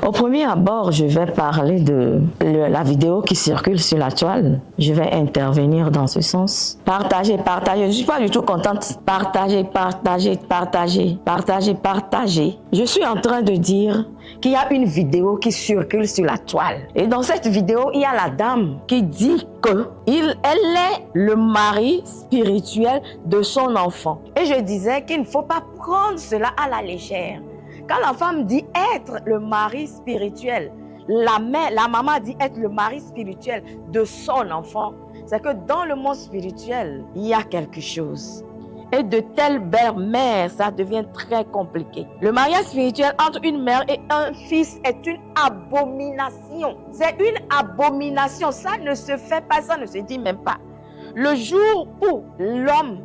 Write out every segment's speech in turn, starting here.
Au premier abord, je vais parler de la vidéo qui circule sur la toile. Je vais intervenir dans ce sens. Partagez. Je ne suis pas du tout contente. Partagez. Je suis en train de dire qu'il y a une vidéo qui circule sur la toile. Et dans cette vidéo, il y a la dame qui dit qu'elle est le mari spirituel de son enfant. Et je disais qu'il ne faut pas prendre cela à la légère. Quand la femme dit être le mari spirituel, la maman dit être le mari spirituel de son enfant, c'est que dans le monde spirituel, il y a quelque chose. Et de telles belles-mères, ça devient très compliqué. Le mariage spirituel entre une mère et un fils est une abomination. C'est une abomination. Ça ne se fait pas, ça ne se dit même pas. Le jour où l'homme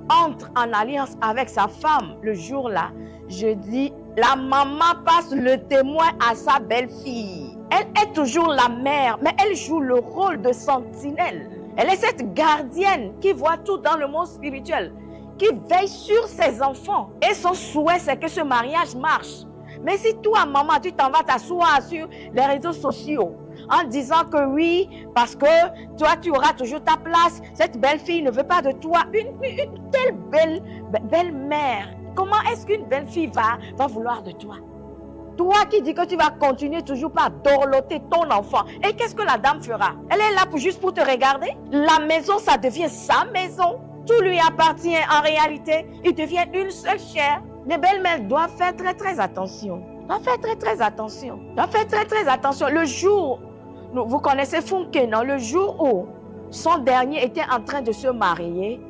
entre en alliance avec sa femme, le jour-là, je dis, la maman passe le témoin à sa belle-fille. Elle est toujours la mère, mais elle joue le rôle de sentinelle. Elle est cette gardienne qui voit tout dans le monde spirituel, qui veille sur ses enfants. Et son souhait, c'est que ce mariage marche. Mais si toi, maman, tu t'en vas t'asseoir sur les réseaux sociaux en disant que oui, parce que toi, tu auras toujours ta place, cette belle-fille ne veut pas de toi, une telle belle-mère, comment est-ce qu'une belle-fille va vouloir de toi? Toi qui dis que tu vas continuer toujours par dorloter ton enfant. Et qu'est-ce que la dame fera? Elle est là juste pour te regarder. La maison, ça devient sa maison. Tout lui appartient en réalité. Il devient une seule chair. Les belles-mères doivent faire très attention. Doivent faire très attention. Le jour, vous connaissez Funke, non? Le jour où son dernier était en train de se marier,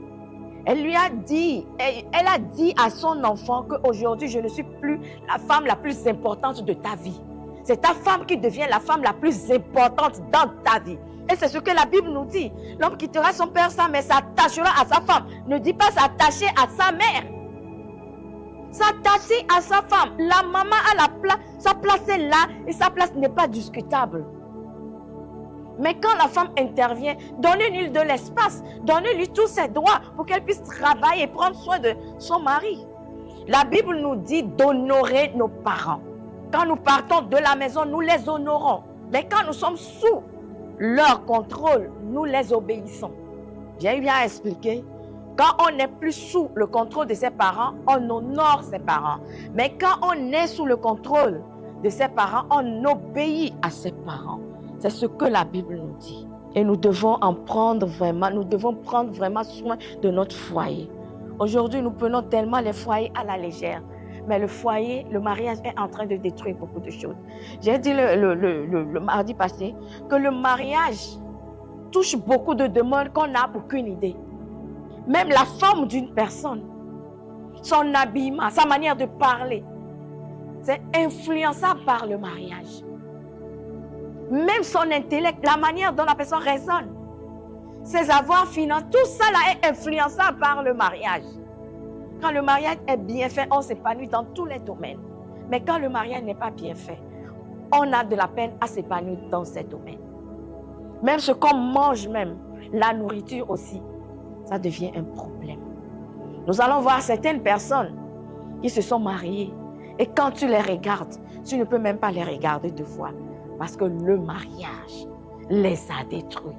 elle a dit à son enfant qu'aujourd'hui, je ne suis plus la femme la plus importante de ta vie. C'est ta femme qui devient la femme la plus importante dans ta vie. Et c'est ce que la Bible nous dit. L'homme quittera son père, sa mère, s'attachera à sa femme. Ne dis pas s'attacher à sa mère. S'attacher à sa femme. La maman a sa place est là et sa place n'est pas discutable. Mais quand la femme intervient, donnez-lui de l'espace, donnez-lui tous ses droits pour qu'elle puisse travailler et prendre soin de son mari. La Bible nous dit d'honorer nos parents. Quand nous partons de la maison, nous les honorons. Mais quand nous sommes sous leur contrôle, nous les obéissons. J'ai eu bien expliqué. Quand on n'est plus sous le contrôle de ses parents, on honore ses parents. Mais quand on est sous le contrôle de ses parents, on obéit à ses parents. C'est ce que la Bible nous dit. Et nous devons prendre vraiment soin de notre foyer. Aujourd'hui, nous prenons tellement les foyers à la légère. Mais le foyer, le mariage est en train de détruire beaucoup de choses. J'ai dit le mardi passé que le mariage touche beaucoup de demandes qu'on n'a aucune idée. Même la forme d'une personne, son habillement, sa manière de parler, c'est influençable par le mariage. Même son intellect, la manière dont la personne raisonne, ses avoirs financiers, tout ça là est influençable par le mariage. Quand le mariage est bien fait, on s'épanouit dans tous les domaines. Mais quand le mariage n'est pas bien fait, on a de la peine à s'épanouir dans ces domaines. Même ce qu'on mange, même la nourriture aussi, ça devient un problème. Nous allons voir certaines personnes qui se sont mariées et quand tu les regardes, tu ne peux même pas les regarder deux fois. Parce que le mariage les a détruits.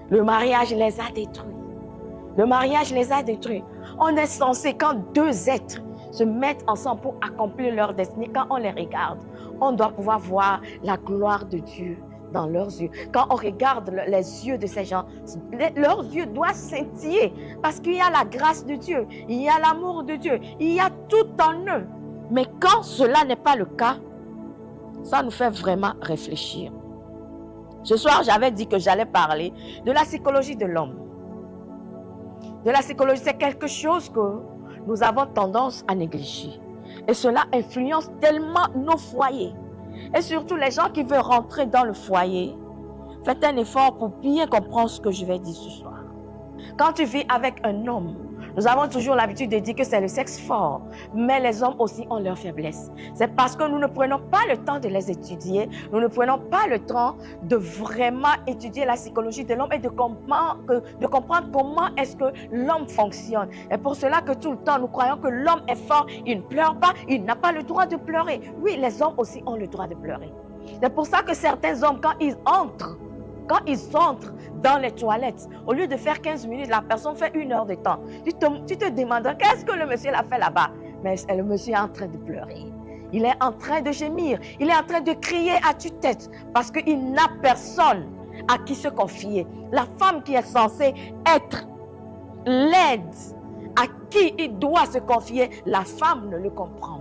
Le mariage les a détruits. Le mariage les a détruits. On est censé, quand deux êtres se mettent ensemble pour accomplir leur destinée, quand on les regarde, on doit pouvoir voir la gloire de Dieu dans leurs yeux. Quand on regarde les yeux de ces gens, leurs yeux doivent scintiller parce qu'il y a la grâce de Dieu, il y a l'amour de Dieu, il y a tout en eux. Mais quand cela n'est pas le cas, ça nous fait vraiment réfléchir. Ce soir, j'avais dit que j'allais parler de la psychologie de l'homme. De la psychologie, c'est quelque chose que nous avons tendance à négliger. Et cela influence tellement nos foyers. Et surtout les gens qui veulent rentrer dans le foyer, faites un effort pour bien comprendre ce que je vais dire ce soir. Quand tu vis avec un homme, Nous avons toujours l'habitude de dire que c'est le sexe fort, mais les hommes aussi ont leurs faiblesses. C'est parce que nous ne prenons pas le temps de les étudier, nous ne prenons pas le temps de vraiment étudier la psychologie de l'homme et de comprendre comment est-ce que l'homme fonctionne. Et pour cela que tout le temps, nous croyons que l'homme est fort, il ne pleure pas, il n'a pas le droit de pleurer. Oui, les hommes aussi ont le droit de pleurer. C'est pour ça que certains hommes, quand ils entrent dans les toilettes, au lieu de faire 15 minutes, la personne fait 1 heure de temps. Tu te demandes, qu'est-ce que le monsieur a fait là-bas? Mais le monsieur est en train de pleurer. Il est en train de gémir. Il est en train de crier à tue-tête parce qu'il n'a personne à qui se confier. La femme qui est censée être l'aide à qui il doit se confier, la femme ne le comprend pas.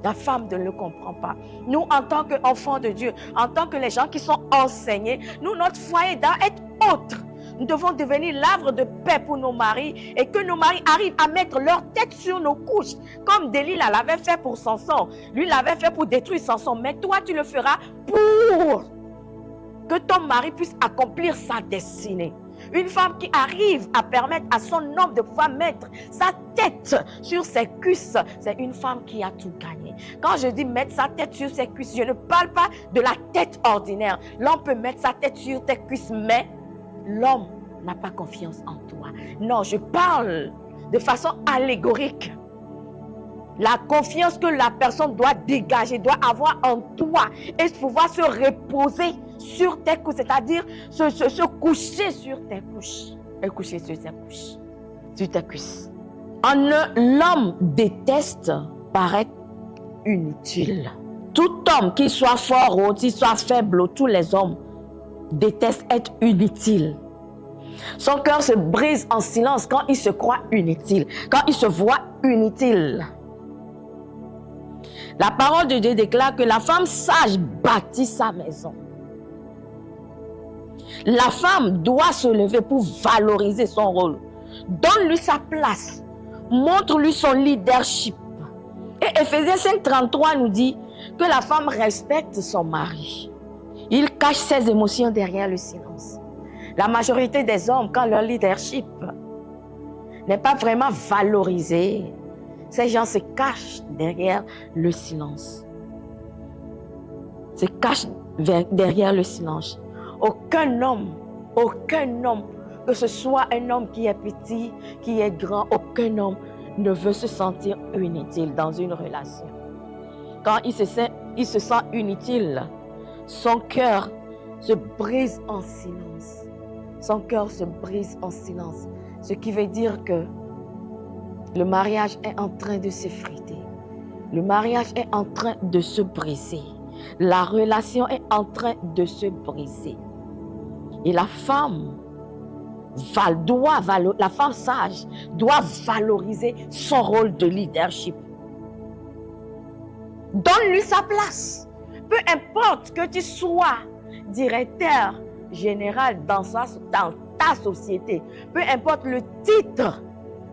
La femme ne le comprend pas. Nous, en tant qu'enfants de Dieu, en tant que les gens qui sont enseignés, nous, notre foyer doit être autre. Nous devons devenir l'havre de paix pour nos maris et que nos maris arrivent à mettre leur tête sur nos couches, comme Delilah l'avait fait pour Samson. Lui l'avait fait pour détruire Samson, mais toi, tu le feras pour que ton mari puisse accomplir sa destinée. Une femme qui arrive à permettre à son homme de pouvoir mettre sa tête sur ses cuisses, c'est une femme qui a tout gagné. Quand je dis mettre sa tête sur ses cuisses, je ne parle pas de la tête ordinaire. L'homme peut mettre sa tête sur tes cuisses, mais l'homme n'a pas confiance en toi. Non, je parle de façon allégorique. La confiance que la personne doit dégager, doit avoir en toi et pouvoir se reposer sur tes couches, c'est-à-dire se coucher sur tes couches et coucher sur tes couches, sur tes cuisses. L'homme déteste paraître inutile. Tout homme, qu'il soit fort ou qu'il soit faible, tous les hommes détestent être inutile. Son cœur se brise en silence quand il se croit inutile, quand il se voit inutile. La parole de Dieu déclare que la femme sage bâtit sa maison. La femme doit se lever pour valoriser son rôle. Donne-lui sa place. Montre-lui son leadership. Et Éphésiens 5:33 nous dit que la femme respecte son mari. Il cache ses émotions derrière le silence. La majorité des hommes, quand leur leadership n'est pas vraiment valorisé, ces gens se cachent derrière le silence. Se cachent derrière le silence. Aucun homme, que ce soit un homme qui est petit, qui est grand, aucun homme ne veut se sentir inutile dans une relation. Quand il se sent inutile, son cœur se brise en silence. Son cœur se brise en silence. Ce qui veut dire que le mariage est en train de s'effriter. Le mariage est en train de se briser. La relation est en train de se briser. Et la femme sage doit valoriser son rôle de leadership. Donne-lui sa place. Peu importe que tu sois directeur général dans ta société, peu importe le titre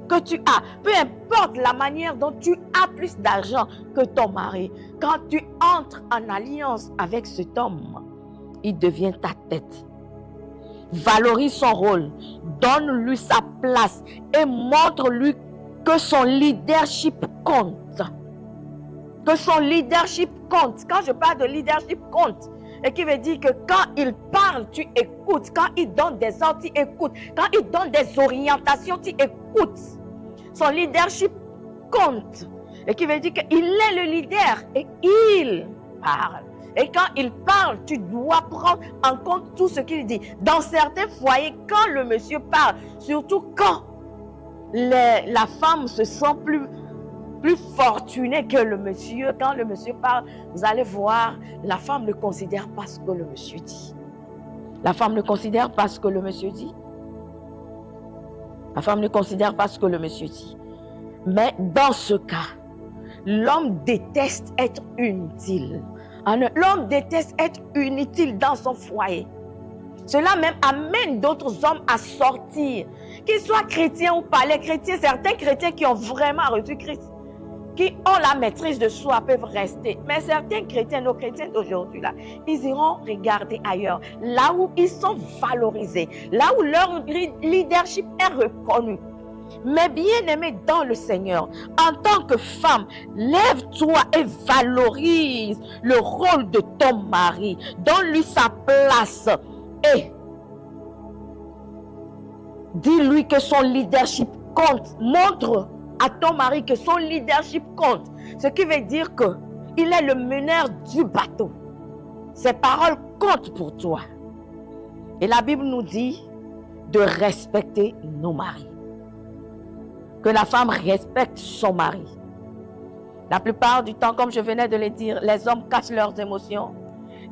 que tu as, peu importe la manière dont tu as plus d'argent que ton mari, quand tu entres en alliance avec cet homme, il devient ta tête. Valorise son rôle, donne-lui sa place et montre-lui que son leadership compte. Que son leadership compte. Quand je parle de leadership compte, et qui veut dire que quand il parle, tu écoutes. Quand il donne des ordres, tu écoutes. Quand il donne des orientations, tu écoutes. Son leadership compte. Et qui veut dire qu'il est le leader et il parle. Et quand il parle, tu dois prendre en compte tout ce qu'il dit. Dans certains foyers, quand le monsieur parle, surtout quand la femme se sent plus fortunée que le monsieur, quand le monsieur parle, vous allez voir, la femme ne considère pas ce que le monsieur dit. La femme ne considère pas ce que le monsieur dit. La femme ne considère pas ce que le monsieur dit. Mais dans ce cas, l'homme déteste être inutile. L'homme déteste être inutile dans son foyer. Cela même amène d'autres hommes à sortir. Qu'ils soient chrétiens ou pas, les chrétiens, certains chrétiens qui ont vraiment reçu Christ, qui ont la maîtrise de soi, peuvent rester. Mais certains chrétiens, nos chrétiens d'aujourd'hui, là, ils iront regarder ailleurs, là où ils sont valorisés, là où leur leadership est reconnu. Mais bien-aimé dans le Seigneur, en tant que femme, lève-toi et valorise le rôle de ton mari. Donne-lui sa place et dis-lui que son leadership compte. Montre à ton mari que son leadership compte. Ce qui veut dire que il est le meneur du bateau. Ses paroles comptent pour toi. Et la Bible nous dit de respecter nos maris. Que la femme respecte son mari. La plupart du temps, comme je venais de le dire, les hommes cachent leurs émotions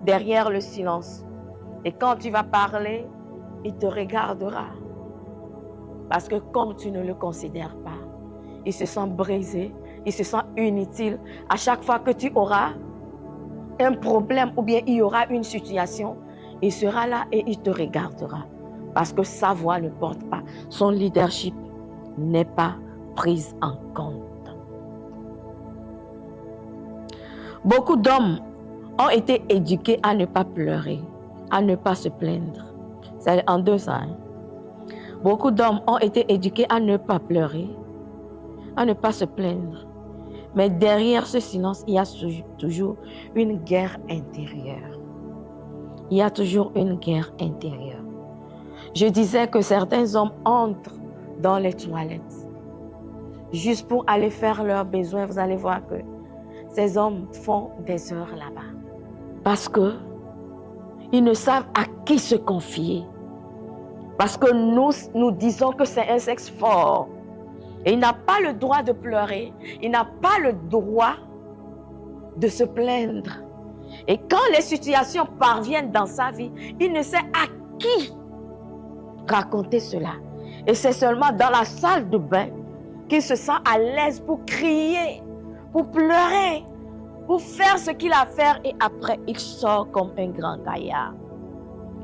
derrière le silence. Et quand tu vas parler, il te regardera. Parce que comme tu ne le considères pas, il se sent brisé, il se sent inutile. À chaque fois que tu auras un problème ou bien il y aura une situation, il sera là et il te regardera. Parce que sa voix ne porte pas. Son leadership n'est pas prise en compte. Beaucoup d'hommes ont été éduqués à ne pas pleurer, à ne pas se plaindre. C'est en deux ans. Beaucoup d'hommes ont été éduqués à ne pas pleurer, à ne pas se plaindre. Mais derrière ce silence, il y a toujours une guerre intérieure. Il y a toujours une guerre intérieure. Je disais que certains hommes entrent dans les toilettes juste pour aller faire leurs besoins. Vous allez voir que ces hommes font des heures là-bas. Parce que ils ne savent à qui se confier. Parce que nous disons que c'est un sexe fort. Et il n'a pas le droit de pleurer. Il n'a pas le droit de se plaindre. Et quand les situations parviennent dans sa vie, il ne sait à qui raconter cela. Et c'est seulement dans la salle de bain qu'il se sent à l'aise pour crier, pour pleurer, pour faire ce qu'il a à faire. Et après, il sort comme un grand gaillard.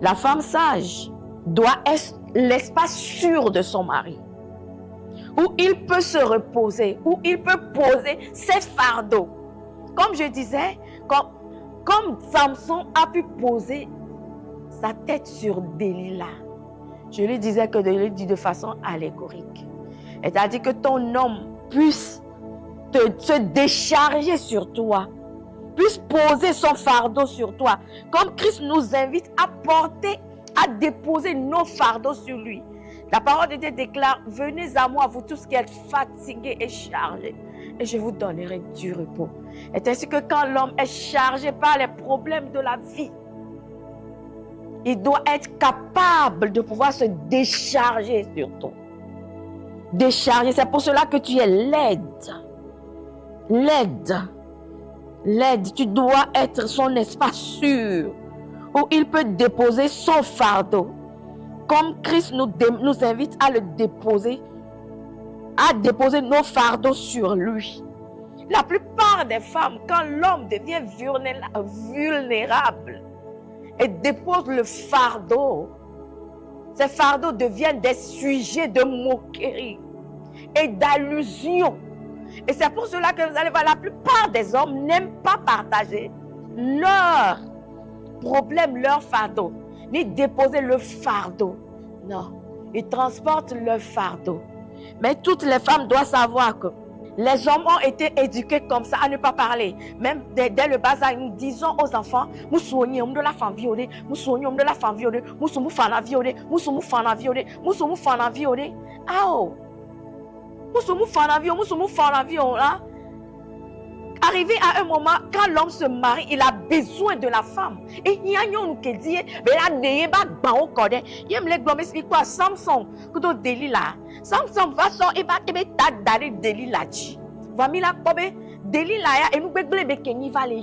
La femme sage doit être l'espace sûr de son mari, où il peut se reposer, où il peut poser ses fardeaux. Comme je disais, comme Samson a pu poser sa tête sur Delilah. Je lui disais que je lui dis de façon allégorique. C'est-à-dire que ton homme puisse se décharger sur toi, puisse poser son fardeau sur toi. Comme Christ nous invite à porter, à déposer nos fardeaux sur lui. La parole de Dieu déclare, venez à moi, vous tous qui êtes fatigués et chargés, et je vous donnerai du repos. Et ainsi que quand l'homme est chargé par les problèmes de la vie, il doit être capable de pouvoir se décharger sur toi. Décharger, c'est pour cela que tu es laide. Laide, tu dois être son espace sûr, où il peut déposer son fardeau. Comme Christ nous invite à le déposer, à déposer nos fardeaux sur lui. La plupart des femmes, quand l'homme devient vulnérable et dépose le fardeau, ces fardeaux deviennent des sujets de moquerie et d'allusion. Et c'est pour cela que vous allez voir, la plupart des hommes n'aiment pas partager leurs problèmes, leurs fardeaux, ni déposer le fardeau. Non, ils transportent le fardeau. Mais toutes les femmes doivent savoir que les hommes ont été éduqués comme ça à ne pas parler. Même dès le bas âge, nous disons aux enfants, nous soignons de la femme violée, nous soignons de la femme violée, nous sommes fans violée, nous sommes fans violée, nous sommes fans violée. Ah oh! Nous sommes fans violée, nous sommes fans violée. Arrivé à un moment, quand l'homme se marie, il a besoin de la femme. Et il y a un qui dit, mais là, n'est pas bon au corps. Il y a un qui explique quoi, Samson, que tu Delilah. Samson va sortir et va te mettre d'aller Delilah. Va mi la kobe Delilah et nous beglebe kenyi vale.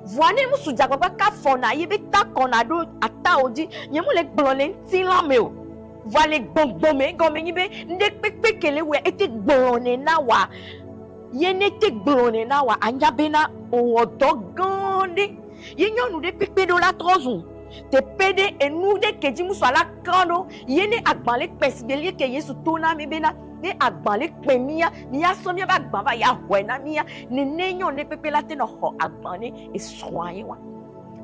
Voine mu suja papa ka fona yebe ta konado ata odi. Nyemu le gblonen ti lameo. Voile gbongbome gome nibe ndek pekpe kele we ete gbone na wa. Yenete glone na wa anyabena odogande yenyo nu de pepe do la trozu te pede enu de keji musala kando yene agbanle pesbelie ke yesu tona mebena ne agbanle pemia ni ya somia ba gbamba ya hwena mia ne nenyo ne pepe la te no ho agbane e soye wa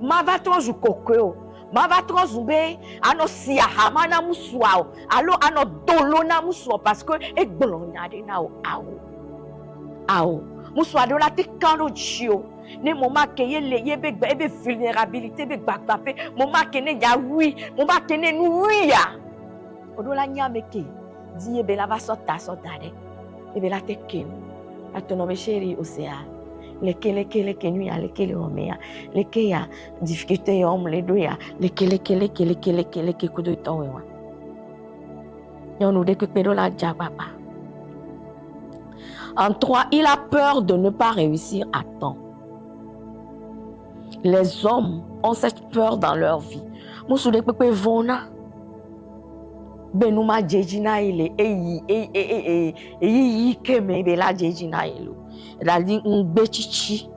Ma va trop kokyo. Ma va trop zumbe. Ano siya hamana muswao. Alo ano dolona muswao parce que e glonyade na o ao. Muswa de la te kano chio. Ne moma ke ye be vulnérabilité be gbagbape. Moma ke ne ya oui. Moma ke ne oui ya. Odola nyameke. Diye be la va sota de. E be la te ken. Atonome chéri océan. Leke nuit ya leke omea. Leke ya difficulté yom le doya. Leke kudo tonwa. Yon de que pedo la jababa. En 3, il a peur de ne pas réussir à temps. Les hommes ont cette peur dans leur vie. Moussou de pepe vona. Benuma jejina ile eyi keme be la jejina ile. La dit ngbe chichi.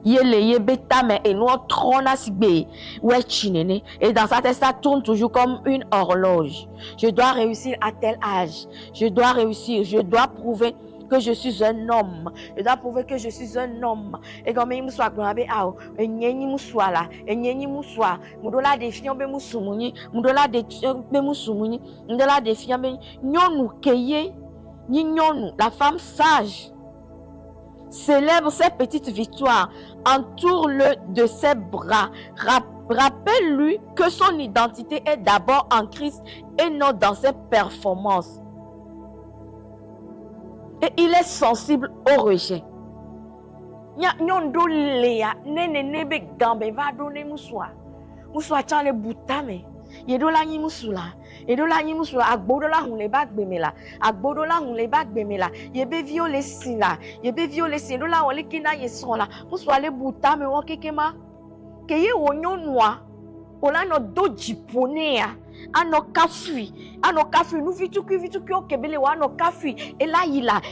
Ye beta mais et nous trona sigbe. Ouais chinene. Et dans sa tête ça tourne toujours comme une horloge. Je dois réussir à tel âge. Je dois réussir. Je dois prouver que je suis un homme. Je dois prouver que je suis un homme. Et comme il me soit grave, et n'y moussoua là, et n'y moussoua. Moudola défiant be moussoumuni, moudola défiant be moussoumuni, moudola défiant be nyonou keye, ni nyonou, la femme sage. Célèbre ses petites victoires, entoure-le de ses bras, rappelle-lui que son identité est d'abord en Christ et non dans ses performances. Et il est sensible au rejet. Nyondo lea nene nebe gambe va donner moussoua. Moussoua chan le boutame. Yedola nyi moussoula. Yedola nyi moussoula. Agbodola hun le bag bemela. Agbodola hun le bag bemela. Yebe viole si la. Yebe viole si. Yedola on le kina yeson la. Moussoua le boutame wan kekema. Keye wonyo noa. Ola no do jiponea. Ano kafui nous vitu o kebele wa ano kafui et là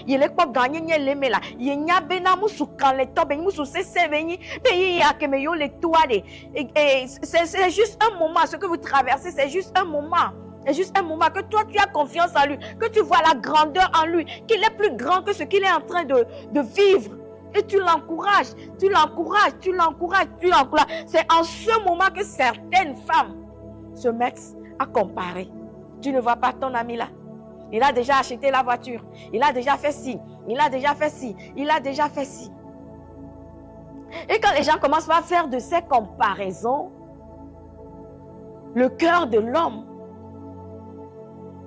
il est pas gagné nye lemela ye nya bena musu kan le tobe musu sese veni pe ya ke me yo le toade et c'est juste un moment ce que vous traversez, c'est juste un moment. C'est juste un moment que toi tu as confiance en lui, que tu vois la grandeur en lui, qu'il est plus grand que ce qu'il est en train de vivre. Et tu l'encourages. C'est en ce moment que certaines femmes se mettent à comparer. Tu ne vois pas ton ami là. Il a déjà acheté la voiture. Il a déjà fait ci. Il a déjà fait ci. Et quand les gens commencent à faire de ces comparaisons, le cœur de l'homme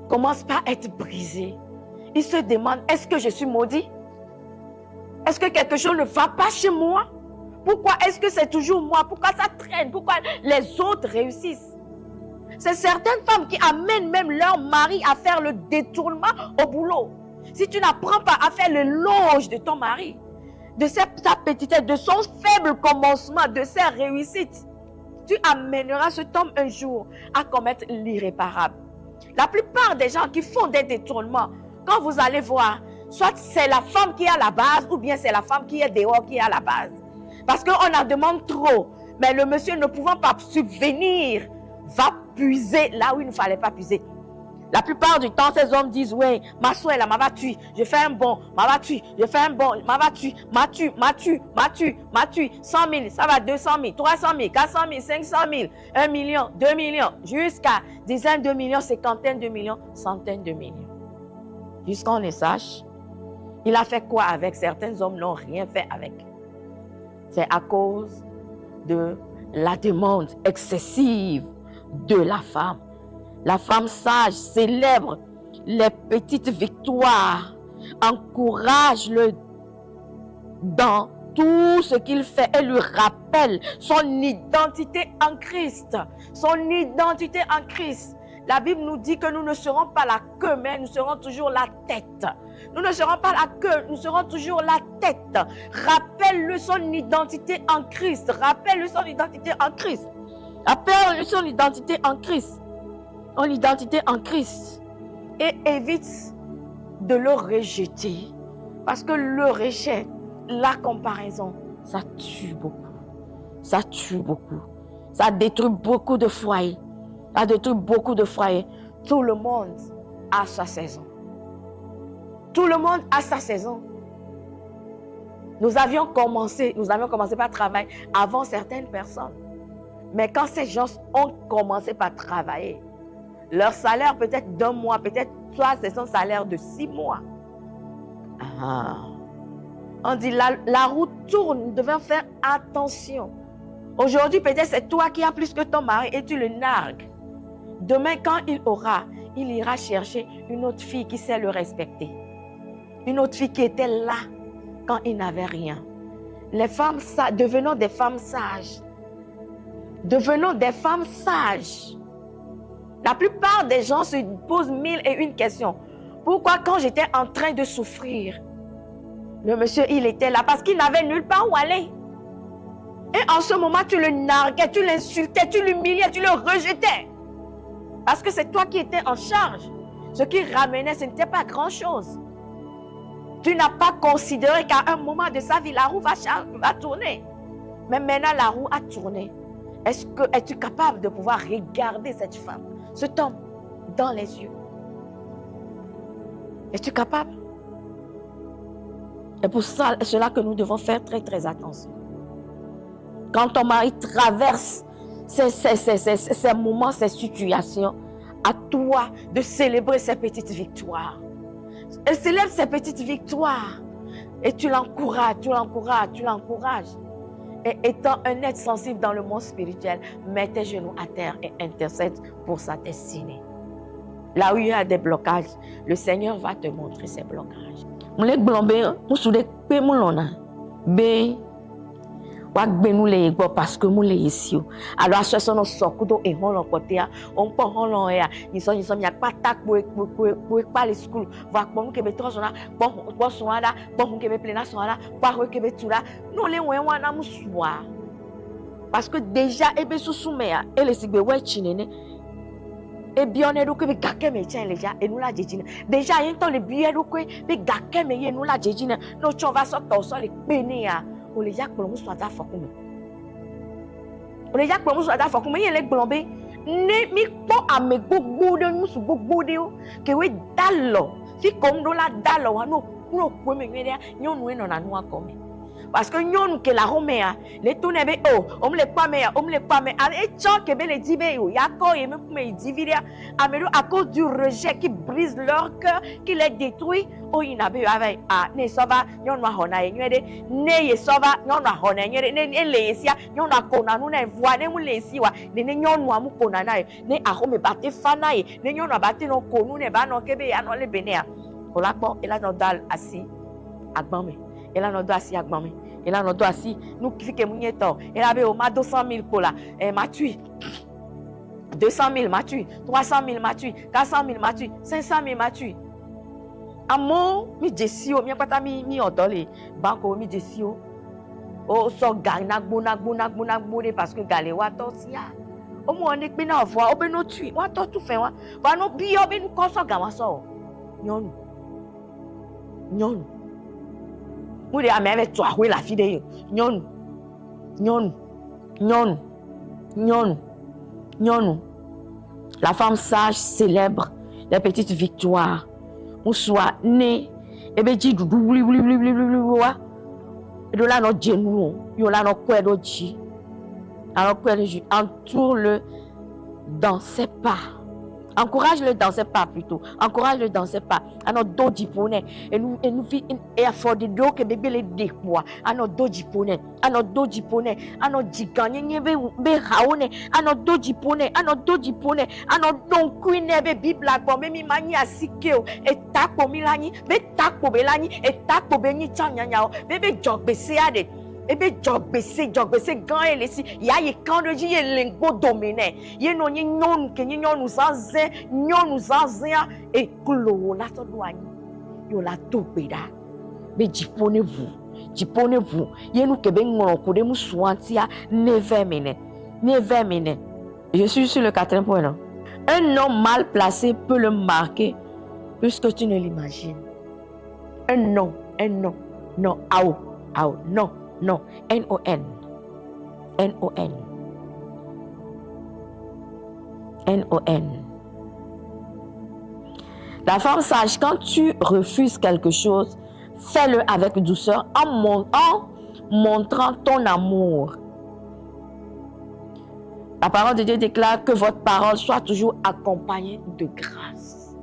commence pas à être brisé. Il se demande, est-ce que je suis maudit? Est-ce que quelque chose ne va pas chez moi? Pourquoi est-ce que c'est toujours moi? Pourquoi ça traîne? Pourquoi les autres réussissent? C'est certaines femmes qui amènent même leur mari à faire le détournement au boulot. Si tu n'apprends pas à faire l'éloge de ton mari, de sa petitesse, de son faible commencement, de ses réussites, tu amèneras cet homme un jour à commettre l'irréparable. La plupart des gens qui font des détournements, quand vous allez voir, soit c'est la femme qui est à la base ou bien c'est la femme qui est dehors qui est à la base. Parce qu'on en demande trop. Mais le monsieur ne pouvant pas subvenir, va puiser là où il ne fallait pas puiser. La plupart du temps, ces hommes disent, ouais, ma soeur là, m'a battu, je fais un bon, m'a battu, je fais un bon, m'a battu, m'a tu, 100 000, ça va 200 000, 300 000, 400 000, 500 000, 1 million, 2 millions, jusqu'à dizaines de millions, cinquantaines de millions, centaines de millions. Jusqu'on ne sache, il a fait quoi avec? Certains hommes n'ont rien fait avec. C'est à cause de la demande excessive de la femme. La femme sage célèbre les petites victoires, encourage-le dans tout ce qu'il fait et lui rappelle son identité en Christ. Son identité en Christ. La Bible nous dit que nous ne serons pas la queue, mais nous serons toujours la tête. Nous ne serons pas la queue, nous serons toujours la tête. Rappelle-le son identité en Christ. Rappelle-le son identité en Christ. Rappelle-le son identité en Christ. Son identité en Christ. Et évite de le rejeter. Parce que le rejet, la comparaison, ça tue beaucoup. Ça tue beaucoup. Ça détruit beaucoup de foyers. Ça détruit beaucoup de foyers. Tout le monde a sa saison. Tout le monde a sa saison. Nous avions commencé par travailler avant certaines personnes. Mais quand ces gens ont commencé par travailler, leur salaire peut-être d'un mois, peut-être soit c'est son salaire de 6 mois. On dit la roue tourne, nous devons faire attention. Aujourd'hui, peut-être c'est toi qui as plus que ton mari et tu le nargues. Demain, quand il ira chercher une autre fille qui sait le respecter. Une autre fille qui était là quand il n'avait rien. Les femmes sages, devenons des femmes sages. Devenons des femmes sages. La plupart des gens se posent 1001 questions. Pourquoi quand j'étais en train de souffrir, le monsieur, il était là parce qu'il n'avait nulle part où aller. Et en ce moment, tu le narguais, tu l'insultais, tu l'humiliais, tu le rejetais. Parce que c'est toi qui étais en charge. Ce qui ramenait, ce n'était pas grand-chose. Tu n'as pas considéré qu'à un moment de sa vie, la roue va tourner. Mais maintenant, la roue a tourné. Es-tu capable de pouvoir regarder cette femme, cet homme, dans les yeux? Es-tu capable? Et pour cela que nous devons faire très, très attention. Quand ton mari traverse ces moments, ces situations, à toi de célébrer ces petites victoires. Elle célèbre ces petites victoires. Et tu l'encourages, tu l'encourages, tu l'encourages. Et étant un être sensible dans le monde spirituel, mets tes genoux à terre et intercède pour sa destinée. Là où il y a des blocages, le Seigneur va te montrer ces blocages. Moulek blombe, moussoudek pe moulona. Be, wak benou le yegbo parce que moule ici. Alors, à ce son sokudo et on l'emporte, on peut on ya, ils sont ya pas tak pour pas les school. Va bon que beto sona, bon soada, bon que be plena soada, pas que be tula. Non les wana moussoua. Parce que déjà ebe sousumea et les sigbe ouais chinene. Et bien, on est que gake me tient déjà et nous la dédine. Déjà, il y a le billet que gake me nous la dédine. Nous on va sortir sur les pénéa. On les yak pour nous soit à fakume. On les yak pour nous soit à fakume. Il y a les blambés. Ne mi po ame gbogbo de nous sous gbogbo de o. Que we dalo. Si comme nous la dalo, nous pouvons me dire nous nous non à nous comme. Parce que nous que la roméa les tourner on me les pas mais et tant que les dit il y a quoi et même me diviser à cause du rejet qui brise leur cœur qui les détruit il n'a pas avec ne sova nous na hona ne sova nous na hona ne lesia nous na kona nous na voix ne mu lesiwa ne nous mu kona na ne arome batte fana ne nous na batte no konu ne ba no kebe ya no le benea ola po et là no dal assis agbame. Et là, on doit assis avec maman. Et là, on doit assis. Nous qui fait que et là, on a 200 000 pour là. Et m'a tué. 200 000 m'a tué. 300 000 m'a tué. 400 000 m'a tué. 500 000 m'a tué. Amo, mi jesio, mi apata mi odole. Banco, mi jesio. Oh, so gang nagbo parce que galé wa tosia. Au moins, on est bien à voir. On peut nous tuer. On va tout faire. On va nous piller. On va nous consommer. Non. Non. Vous dites, mais avec toi, oui, la fille de Nyon. La femme sage célèbre les petites victoires. Ou soit né, et bien dit, et de là, notre genou, il y a notre couette d'oji. Alors, entoure-le dans ses pas. Encourage-le dans ses pas plutôt. Encourage-le dans ses pas. À notre dos d'Iponais. Et nous et à fort de dos que bébé les dépois. À notre dos d'Iponais. À notre dos d'Iponais. À notre diganye be raone. À notre dos d'Iponais. À notre dos d'Iponais. À notre don queen be Bible pour me mani asikeo. Et tak pour milani. Be tak pour belani. Et tak pour beni tanyanyao. Bébé jog beseade. Ebe jogbese gan elesi ya ye kan de ji ye lengbo domine ye no ni nyonu ke ni nyonu zanze e klo la to do ani yo la to peda be jipone vous ye nu ke be ngoro ko de musuantia neve mene. Je suis sur le 4e point là. Un homme mal placé peut le marquer plus que tu ne l'imagines. Un non, non, non. Non, N-O-N. La femme sage, quand tu refuses quelque chose, fais-le avec douceur en montrant ton amour. La parole de Dieu déclare que votre parole soit toujours accompagnée de grâce.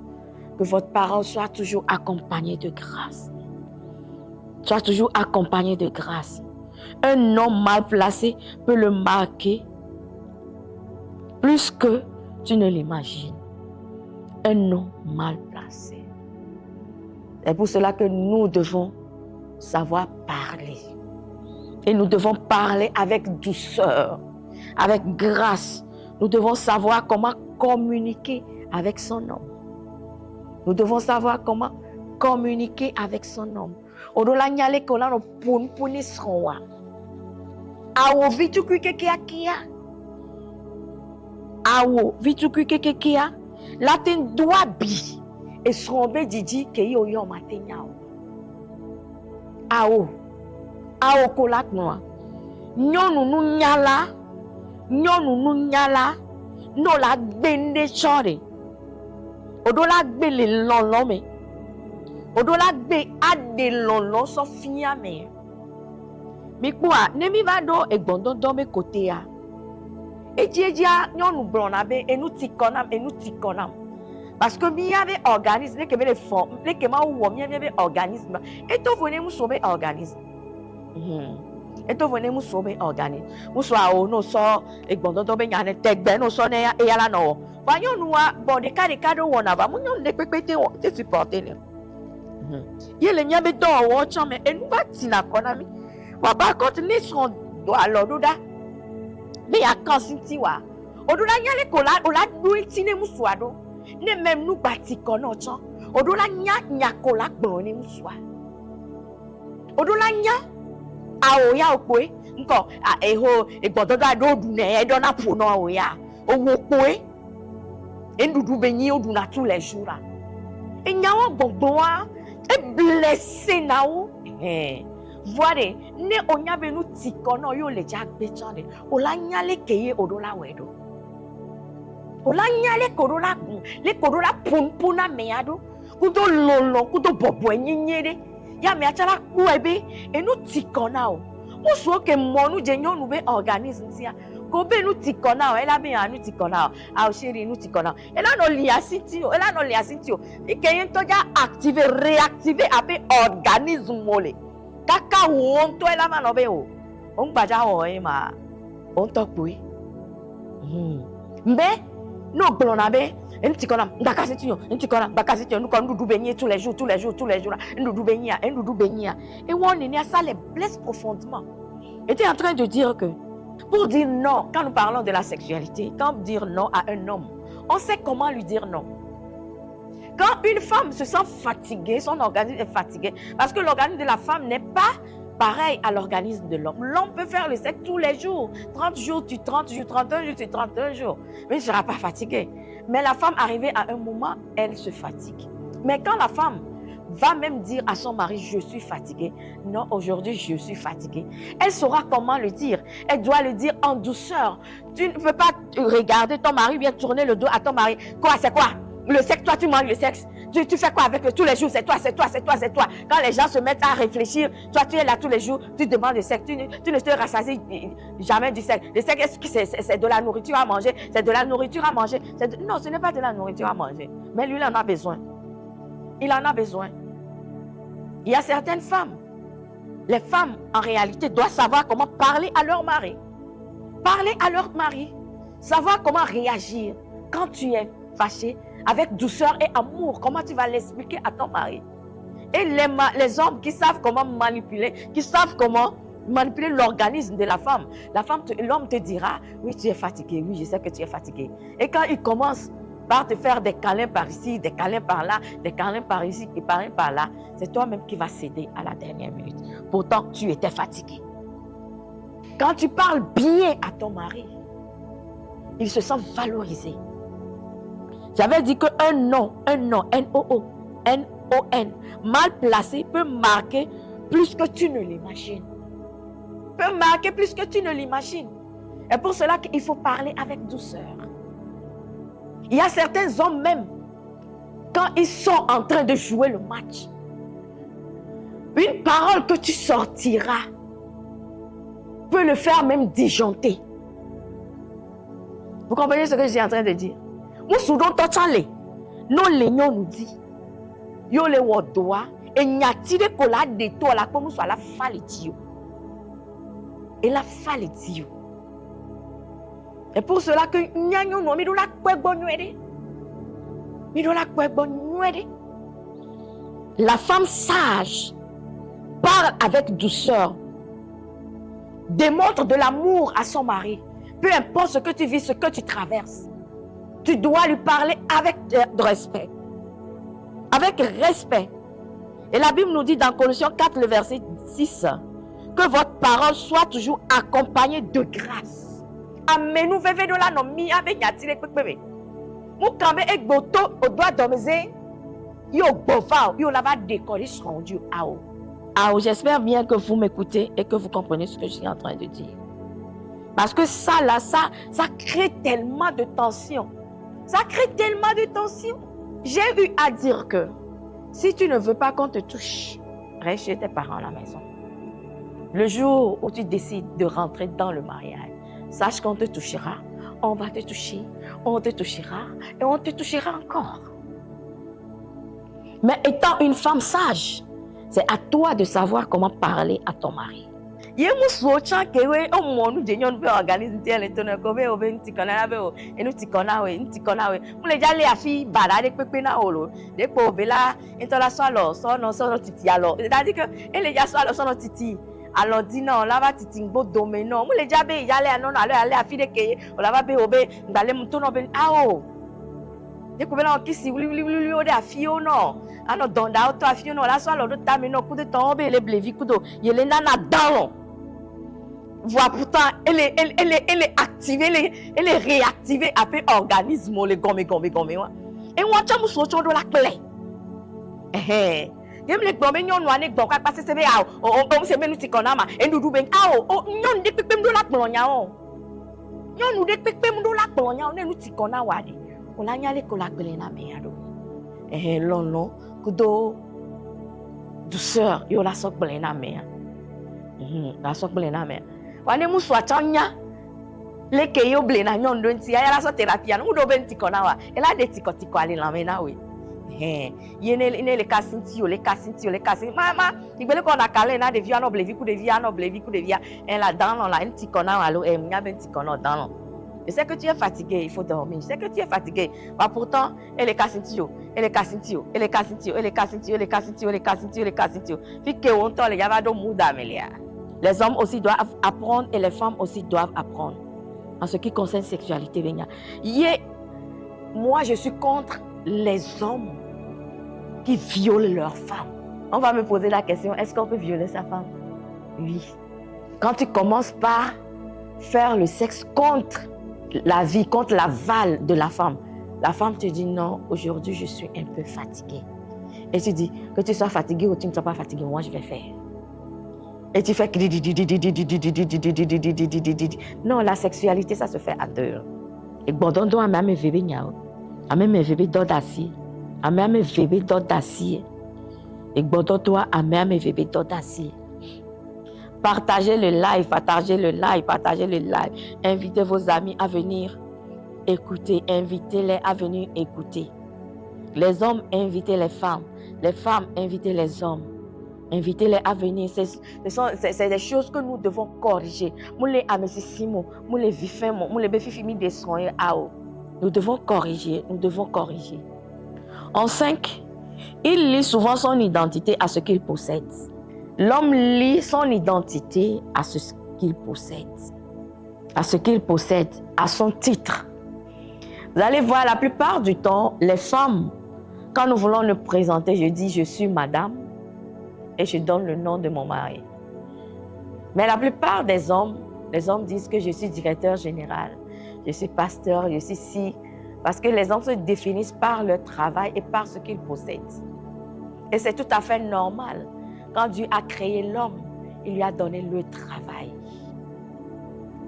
Que votre parole soit toujours accompagnée de grâce. Soit toujours accompagnée de grâce. Un homme mal placé peut le marquer plus que tu ne l'imagines. Un homme mal placé. C'est pour cela que nous devons savoir parler. Et nous devons parler avec douceur, avec grâce. Nous devons savoir comment communiquer avec son homme. Nous devons savoir comment communiquer avec son homme. Odola nyale kola no puni sronwa. Awo vitu kuikekia kia. Awo vitu kuikekia. Latin doit bi. Et sronbe didi ke yo yo matenya. Awo. Awo kolat noa. Nyonu nu nyala. Nyonu nu nyala. No la bende chore. Odola gbe le lon me. Odola gbe ade lon so finya me. Mikwa nemi va do egbondo do me kote ya. Ejia nyonu blona be enu tikonam. Parce que mi avait organisme les que les formes les que ma ou mi avait organisme. Et to venez mu sobe organisme. Et to venez mu sobe organisme. Mu so a o no so egbondo do be nyane tegbe no so ne ya e yala no. Ba nyonu wa bon de kado wona ba mu nyonu de pepete o te supporter le. Yele nyabe do wo chome enu ba tina konami. Wa ba continuer son do alodo da. Me ya kan sinti wa. Odo la nyale kola o la do itine mu so ado. Ne même nous bâti kono chan. Odola nya kola gboni muswa. Odola nya awo ya okwe nko eho egbododo do du ne e do na po no awo ya. Owo okwe endudu benyi odu na tous les jours. Enyawo gbogbo wa e blessé na wo. Voire ne onya be nu tikono yo le ja gbe chan de. Ola nya le keye odola wedo. Ola nyale korola le korola punpuna meado kudo lolo kudo bobo nyenyere ya me achala ku ebe enu tikona o muso ke monu je nyonu be organisme tia ko be nu tikona o ela be anu tikona o a o shiri nu tikona ela no liasiti o ikeyin to ja activer réactiver abe organisme mole kaka wo to ela ma no be o on gbaja o e ma on to pe mbe no blonabe entikonam ndakasitio bakasitio nous kon dudu benye tous les jours ndudu benya et on est ça les blesse profondément. Était en train de dire que pour dire non quand nous parlons de la sexualité, quand dire non à un homme, on sait comment lui dire non. Quand une femme se sent fatiguée, son organisme est fatigué parce que l'organisme de la femme n'est pas pareil à l'organisme de l'homme. L'homme peut faire le sexe tous les jours. 30 jours, 31 jours, tu 31 jours. Mais il ne sera pas fatigué. Mais la femme, arrivée à un moment, elle se fatigue. Mais quand la femme va même dire à son mari, je suis fatiguée. Non, aujourd'hui, je suis fatiguée. Elle saura comment le dire. Elle doit le dire en douceur. Tu ne peux pas regarder ton mari, bien tourner le dos à ton mari. Quoi, c'est quoi? Le sexe, toi, tu manges le sexe. Tu fais quoi avec tous les jours? C'est toi. Quand les gens se mettent à réfléchir, toi, tu es là tous les jours, tu demandes le sexe. Tu ne te rassasies jamais du sexe. Le sexe, est-ce que c'est de la nourriture à manger? C'est de la nourriture à manger. Non, ce n'est pas de la nourriture à manger. Mais lui, il en a besoin. Il en a besoin. Il y a certaines femmes. Les femmes, en réalité, doivent savoir comment parler à leur mari. Parler à leur mari. Savoir comment réagir quand tu es fâché. Avec douceur et amour, comment tu vas l'expliquer à ton mari? Et les hommes qui savent comment manipuler, qui savent comment manipuler l'organisme de la femme. L'homme te dira, oui, tu es fatigué, oui, je sais que tu es fatigué. Et quand il commence par te faire des câlins par ici, des câlins par là, des câlins par ici et par là, c'est toi-même qui vas céder à la dernière minute. Pourtant, tu étais fatigué. Quand tu parles bien à ton mari, il se sent valorisé. J'avais dit qu'un nom, N-O-N, mal placé peut marquer plus que tu ne l'imagines. Peut marquer plus que tu ne l'imagines. Et pour cela qu'il faut parler avec douceur. Il y a certains hommes même, quand ils sont en train de jouer le match, une parole que tu sortiras peut le faire même disjoncter. Vous comprenez ce que je suis en train de dire? Nous soudons tochale. Nos lénions nous dit. Yo le wodoa. Et n'y a-t-il que la de toi la comme soit la falitio. Et la falitio. Et pour cela que nous non mi do la kwe bonnuede. Mi do la kwe bonnuede. La femme sage parle avec douceur. Démontre de l'amour à son mari. Peu importe ce que tu vis, ce que tu traverses. Tu dois lui parler avec respect. Avec respect. Et la Bible nous dit dans Colossiens 4, le verset 6, que votre parole soit toujours accompagnée de grâce. Amen. Nous vivons de la nomi avec yatile bébé. Nous cambe ek boto au doigt d'omeze. Yo bova, yo lava décoller son Dieu. J'espère bien que vous m'écoutez et que vous comprenez ce que je suis en train de dire. Parce que ça crée tellement de tension. Ça crée tellement de tension. J'ai eu à dire que si tu ne veux pas qu'on te touche, reste chez tes parents à la maison. Le jour où tu décides de rentrer dans le mariage, sache qu'on te touchera, on va te toucher, on te touchera et on te touchera encore. Mais étant une femme sage, c'est à toi de savoir comment parler à ton mari. Il y a des gens qui organisent des étonnements comme ça, et nous les gens les filles balades pépé na olo, des pauvres là, international, son titi alors. C'est-à-dire que les gens sont titi. Alors dit non, là va titi ngo doméno. Nous les gens be y aller non aller à fille que on la va be obé d'aller montono ben ah. Des pauvres là qui si oui o de afio non. Alors dans da auto afio non là soit le tamino coup de tombe les blevi coup de yele nana dans. Voilà, pourtant, elle est activée, elle est réactivée après organisme, les gomme. Et on a mis sur la clé. Les gomme, nous avons dit que parce que c'est bien, on se met nous tikonama et nous douben. Nous dit que nous la plonia. Nous dit que nous la plonia, on nous tikona wadi. On a nyalé ko la clé na meado. Lolo, kudo douceur, yo la sok blé na mea. La sok blé na mea. Wane muswa chanya leke yo ble na nyondo nti ya la so thérapie no do ben tikona wa ela de tikotiko ale la mena we yene le kasinti yo le kasinti mama igbele ko na kale na de via no ble viku de via en la dans la tikona wa lo nya ben tikona dans. Je sais que tu es fatigué, il faut dormir. Je sais que tu es fatigué. Mais pourtant, elle est kasinti yo. Fi ke on to le yava do muda melia. Les hommes aussi doivent apprendre et les femmes aussi doivent apprendre. En ce qui concerne la sexualité, moi je suis contre les hommes qui violent leurs femmes. On va me poser la question, est-ce qu'on peut violer sa femme? Oui. Quand tu commences par faire le sexe contre la vie, contre l'aval de la femme te dit non, aujourd'hui je suis un peu fatiguée. Et tu dis que tu sois fatigué ou tu ne sois pas fatigué, moi je vais faire. Et tu fais non, la sexualité, ça se fait à deux. Et bondondo a même bébé niao. A même bébé d'audacie. A même bébé d'audacie. Et bondondo a même bébé d'audacie. Partagez le live. Invitez vos amis à venir écouter. Invitez-les à venir écouter. Les hommes, invitez les femmes. Les femmes, invitez les hommes. Invitez-les à venir. C'est des choses que nous devons corriger. Nous devons corriger. En 5, il lie souvent son identité à ce qu'il possède. L'homme lie son identité à ce qu'il possède. À son titre. Vous allez voir, la plupart du temps, les femmes, quand nous voulons nous présenter, je dis je suis madame. Et je donne le nom de mon mari. Mais la plupart des hommes disent que je suis directeur général, je suis pasteur, je suis ci. Parce que les hommes se définissent par leur travail et par ce qu'ils possèdent. Et c'est tout à fait normal. Quand Dieu a créé l'homme, il lui a donné le travail.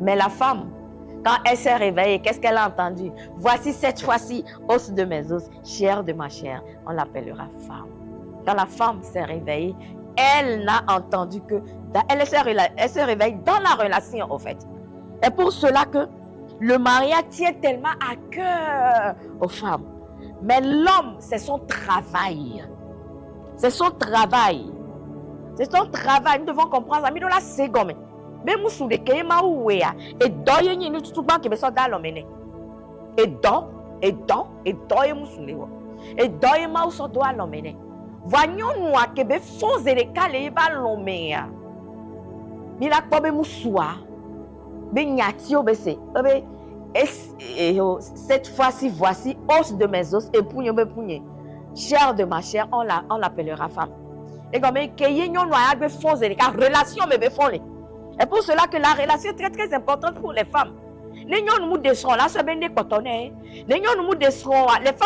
Mais la femme, quand elle s'est réveillée, qu'est-ce qu'elle a entendu? Voici cette fois-ci, os de mes os, chair de ma chair. On l'appellera femme. Quand la femme s'est réveillée, elle n'a entendu que... Elle se réveille dans la relation, en fait. Et pour cela que Le mariage tient tellement à cœur aux femmes. Mais l'homme, c'est son travail. C'est son travail. C'est son travail. Nous devons comprendre ça. Mais nous, là, c'est comme. Mais nous, sous les cahiers, et doye, nous, tout le monde qui me sort dans l'homme. Et doye, nous, sous les voix. Et doye, nous, sort dans l'homme. Voyons, nous, que be faux et les calés, l'homme. Mais là, comme nous, soit. Cette fois-ci, voici, os de mes os et pougné. Chair de ma chair, on l'appellera femme. Et comme relation et pour cela que la relation est très très importante pour les femmes. Les femmes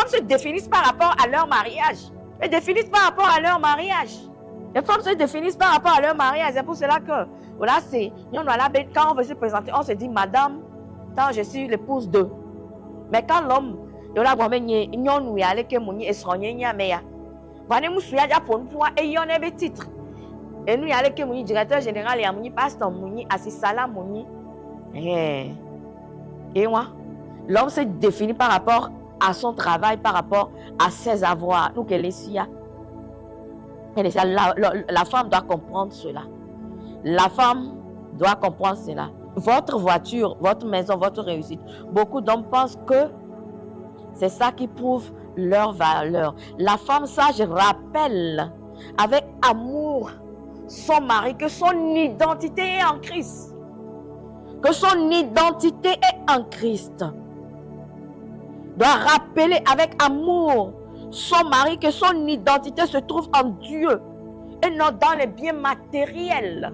se définissent par rapport à leur mariage. Elles définissent par rapport à leur mariage. Les femmes se définissent par rapport à leur mariage. C'est pour cela que, voilà, quand on veut se présenter, on se dit, madame, quand je suis l'épouse de. Mais quand l'homme, il y a des titres. Et nous, il y a le directeur général, il y a le pasteur, il y a et moi, l'homme se définit par rapport à son travail, par rapport à ses avoirs. Nous, qu'elle est la femme doit comprendre cela. La femme doit comprendre cela. Votre voiture, votre maison, votre réussite. Beaucoup d'hommes pensent que c'est ça qui prouve leur valeur. La femme sage rappelle avec amour son mari que son identité est en Christ. Que son identité est en Christ. Doit rappeler avec amour son mari que son identité se trouve en Dieu et non dans les biens matériels.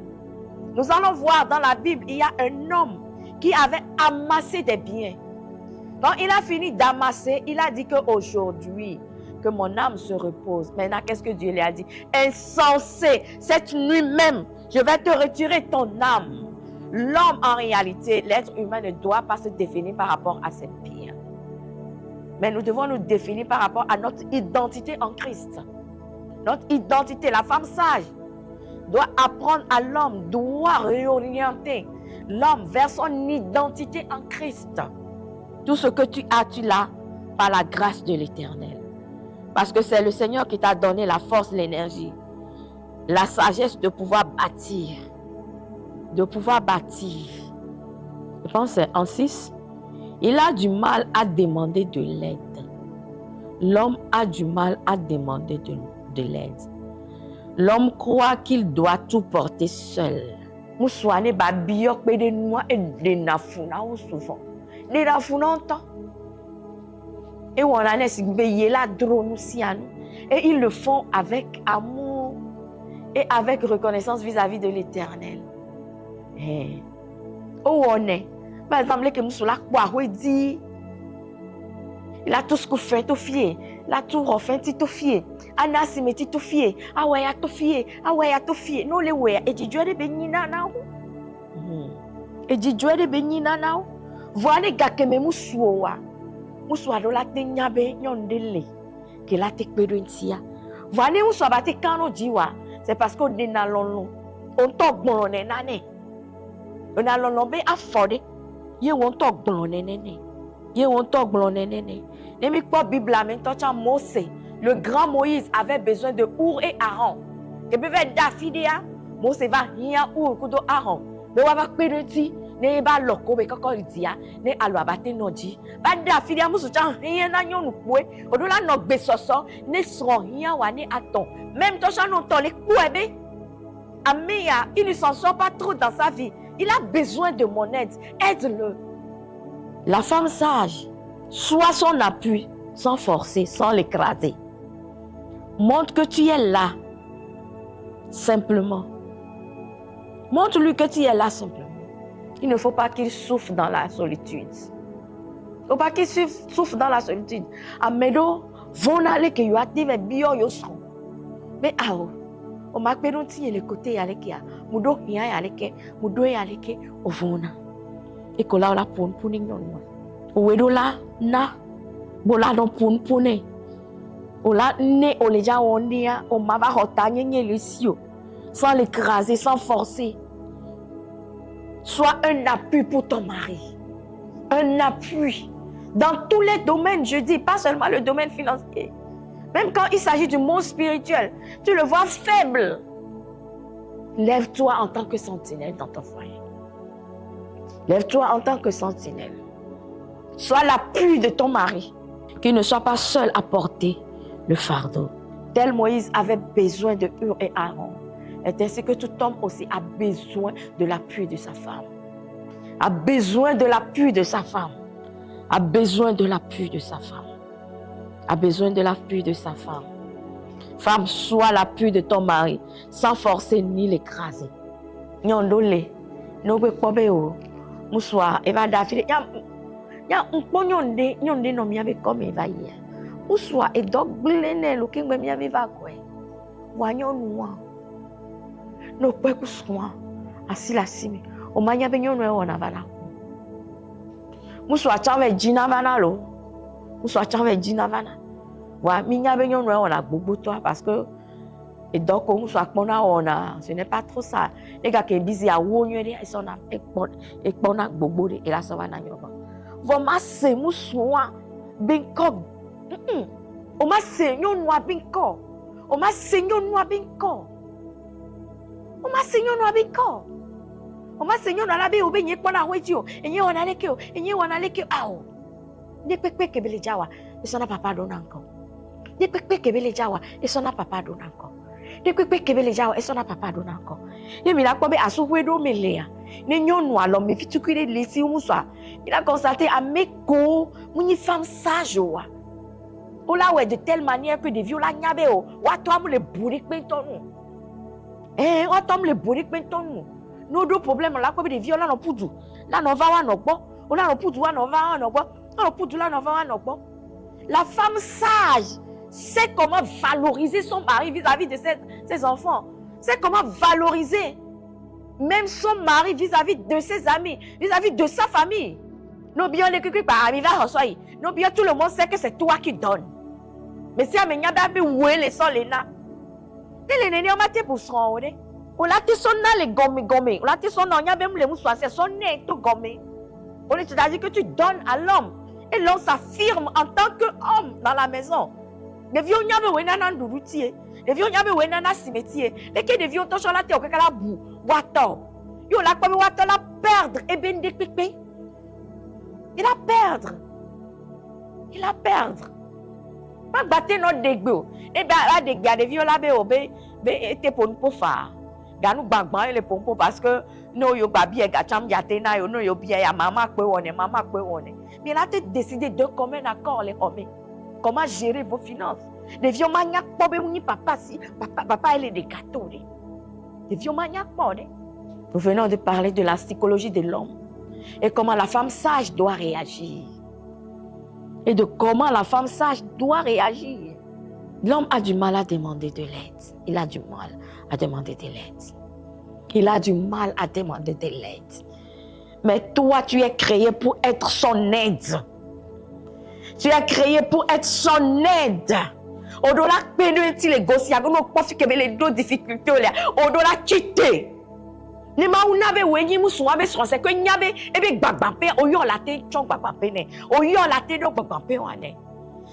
Nous allons voir dans la Bible, il y a un homme qui avait amassé des biens. Quand il a fini d'amasser, il a dit qu'aujourd'hui, que mon âme se repose. Maintenant, qu'est-ce que Dieu lui a dit? Insensé, cette nuit même, je vais te retirer ton âme. L'homme, en réalité, l'être humain ne doit pas se définir par rapport à ses biens. Mais nous devons nous définir par rapport à notre identité en Christ. Notre identité, la femme sage, doit apprendre à l'homme, doit réorienter l'homme vers son identité en Christ. Tout ce que tu as, tu l'as par la grâce de l'Éternel. Parce que c'est le Seigneur qui t'a donné la force, l'énergie, la sagesse de pouvoir bâtir. De pouvoir bâtir. Je pense en 6. Il a du mal à demander de l'aide. L'homme a du mal à demander de l'aide. L'homme croit qu'il doit tout porter seul. Moussoane ba biok pe de noa et de nafuna ou souvent. De nafuna entend. Et on a n'est la drone aussi à nous. Et ils le font avec amour et avec reconnaissance vis-à-vis de l'Éternel. Où on est. Par exemple, que nous la dit, il a tout ce qu'on fait, tout fier. La tour refait, tout fier. Anasime, tout fier. Ah ouais, tout fier. Ah ouais, tout fier. Non, les ouais. Et tu dois de bénir nana. Et tu dois de bénir nana. Voilà les gars qui me moussoua. Moussoua de la tenyabe, yondele. Que la tek pédouintia. Voilà où soit batté quand on dit wa. C'est parce qu'on est dans l'on. On toque bon, on est nané. On a l'on à fordé. Ye won tok blon nene. Ye won tok blon nene. Nemi kwa Bible la men tocha Mose. Le grand Moïse avait besoin de Our et Aaron. Que beve Dafidia, Mose va rien Our kudo Aaron. Me wa ba kpedenti ne ba loko be koko dia ne alo abate noji. Ba Dafidia musu chan rien na nyonu kwe. Odola no gbe soso ne son rien wa ne aton. Même tocha non to le kwebe. Ameya, il ne s'en sort pas trop dans sa vie. Il a besoin de mon aide. Aide-le. La femme sage, sois son appui, sans forcer, sans l'écraser. Montre que tu es là, simplement. Montre-lui que tu es là, simplement. Il ne faut pas qu'il souffre dans la solitude. Il ne faut pas qu'il souffre dans la solitude. Amedo, vont aller que you active bio yosro. Mais o makpedo ti le côté yaleke mudo hia yaleke mudo yaleke ovona e kola la pon puning non o wedo la na bola don pon pone o la ne o le ja ondia o mava hota nyenye le sio sans l'écraser, sans forcer. Sois un appui pour ton mari. un appui. Dans tous les domaines, je dis, pas seulement le domaine financier. Même quand il s'agit du monde spirituel, tu le vois faible. Lève-toi en tant que sentinelle dans ton foyer. Lève-toi en tant que sentinelle. Sois l'appui de ton mari. Qu'il ne soit pas seul à porter le fardeau. Tel Moïse avait besoin de Hur et Aaron. Et ainsi que tout homme aussi a besoin de l'appui de sa femme. A besoin de l'appui de sa femme. A besoin de l'appui de sa femme. A besoin de l'appui de sa femme. Femme, sois l'appui de ton mari, sans forcer ni l'écraser. Nyondole, nobe kobeo, muswa, eva dafide, ya nyonde no miave comme eva hier. Muswa, et donc glene lo kingwe miave va kwe. Wanyonwa. No kwe kuswa, asila simi. O manya be nyonwe wana vala. Muswa chawe jina vana lo. Muswa chawe jina vana. Wa minya be nyonwe wana gbogbo toi parce que et donc on soit ce n'est pas trop ça. Les gars qui disent à wonyo ils sont et pona gbogbo et la savana nyoba. Voma se muswa binko. O ma se nyonwa binko. O ma se nyonwa binko. O ma se nyonwa binko. O ma se nyonwa la be obenye pona wejo. Enye wana lekeo, enye wana lekeo awo. Ne pepe kebele jawa, et son papa donne encore. Ne pepe kebele jawa, et son papa donne encore. Ne pepe kebele jawa, et son papa donne encore. Et il a comme à souhaido melea. Ne nyon alors me fitu kire lesi muswa. Il a constaté à mes co, une femme sage wa. Ou là ouais de telle manière que des viola nyabeo, wa tom le bourrique benton. Wa tom le bourrique benton. Nos deux problèmes là comme des viola no poudou. Là no va wa no bo. Ou là no poudou wa no va wa no bo. La femme sage sait comment valoriser son mari vis-à-vis de ses enfants. Sait comment valoriser même son mari vis-à-vis de ses amis, vis-à-vis de sa famille. Nous bien les cucu par arriver à soi. Nous bien tout le monde sait que c'est toi qui donnes. Mais si amenya baby oué les sont les na. Les néné on maté pour son on l'a ti son na les gomme. On l'a ti son na nya bem les moussois c'est son nez tout gomme. On est c'est-à-dire que tu donnes à l'homme. Et l'homme s'affirme en tant qu'homme dans la maison. Les vieux n'yame wenana ndurutie. Les vieux n'yame wenana cimetière. Les qui des vieux ont la terre au kala bou. Wato. Yo la comme wato la perdre. Et ben de pipe. Il a perdre. Pas battre notre dégueu. Et ben là des vieux là be obé. Be était pour nous pour faire. Ganou bagban les pompo parce que no yo babi e gacham yate na yo no yo bia ya mama kwe wone. Mais là tu décidé de commun accord les hommes. Comment gérer vos finances? Les vieux maniaques pobe ni papa si papa elle est des gâteaux. Les vieux maniaques pobe. Nous venons de parler de la psychologie de l'homme et comment la femme sage doit réagir. Et de comment la femme sage doit réagir. L'homme a du mal à demander de l'aide. Il a du mal à demander de l'aide. Mais toi, tu es créé pour être son aide. Tu es créé pour être son aide. Au-delà de les gosses, il y a les deux difficultés. Au-delà quitter. Ne ma unabe wenyi musu abe sonse que nyabe ebe gbagbape oyo late chon gbagbape ne. Oyo late do gbagbape wane.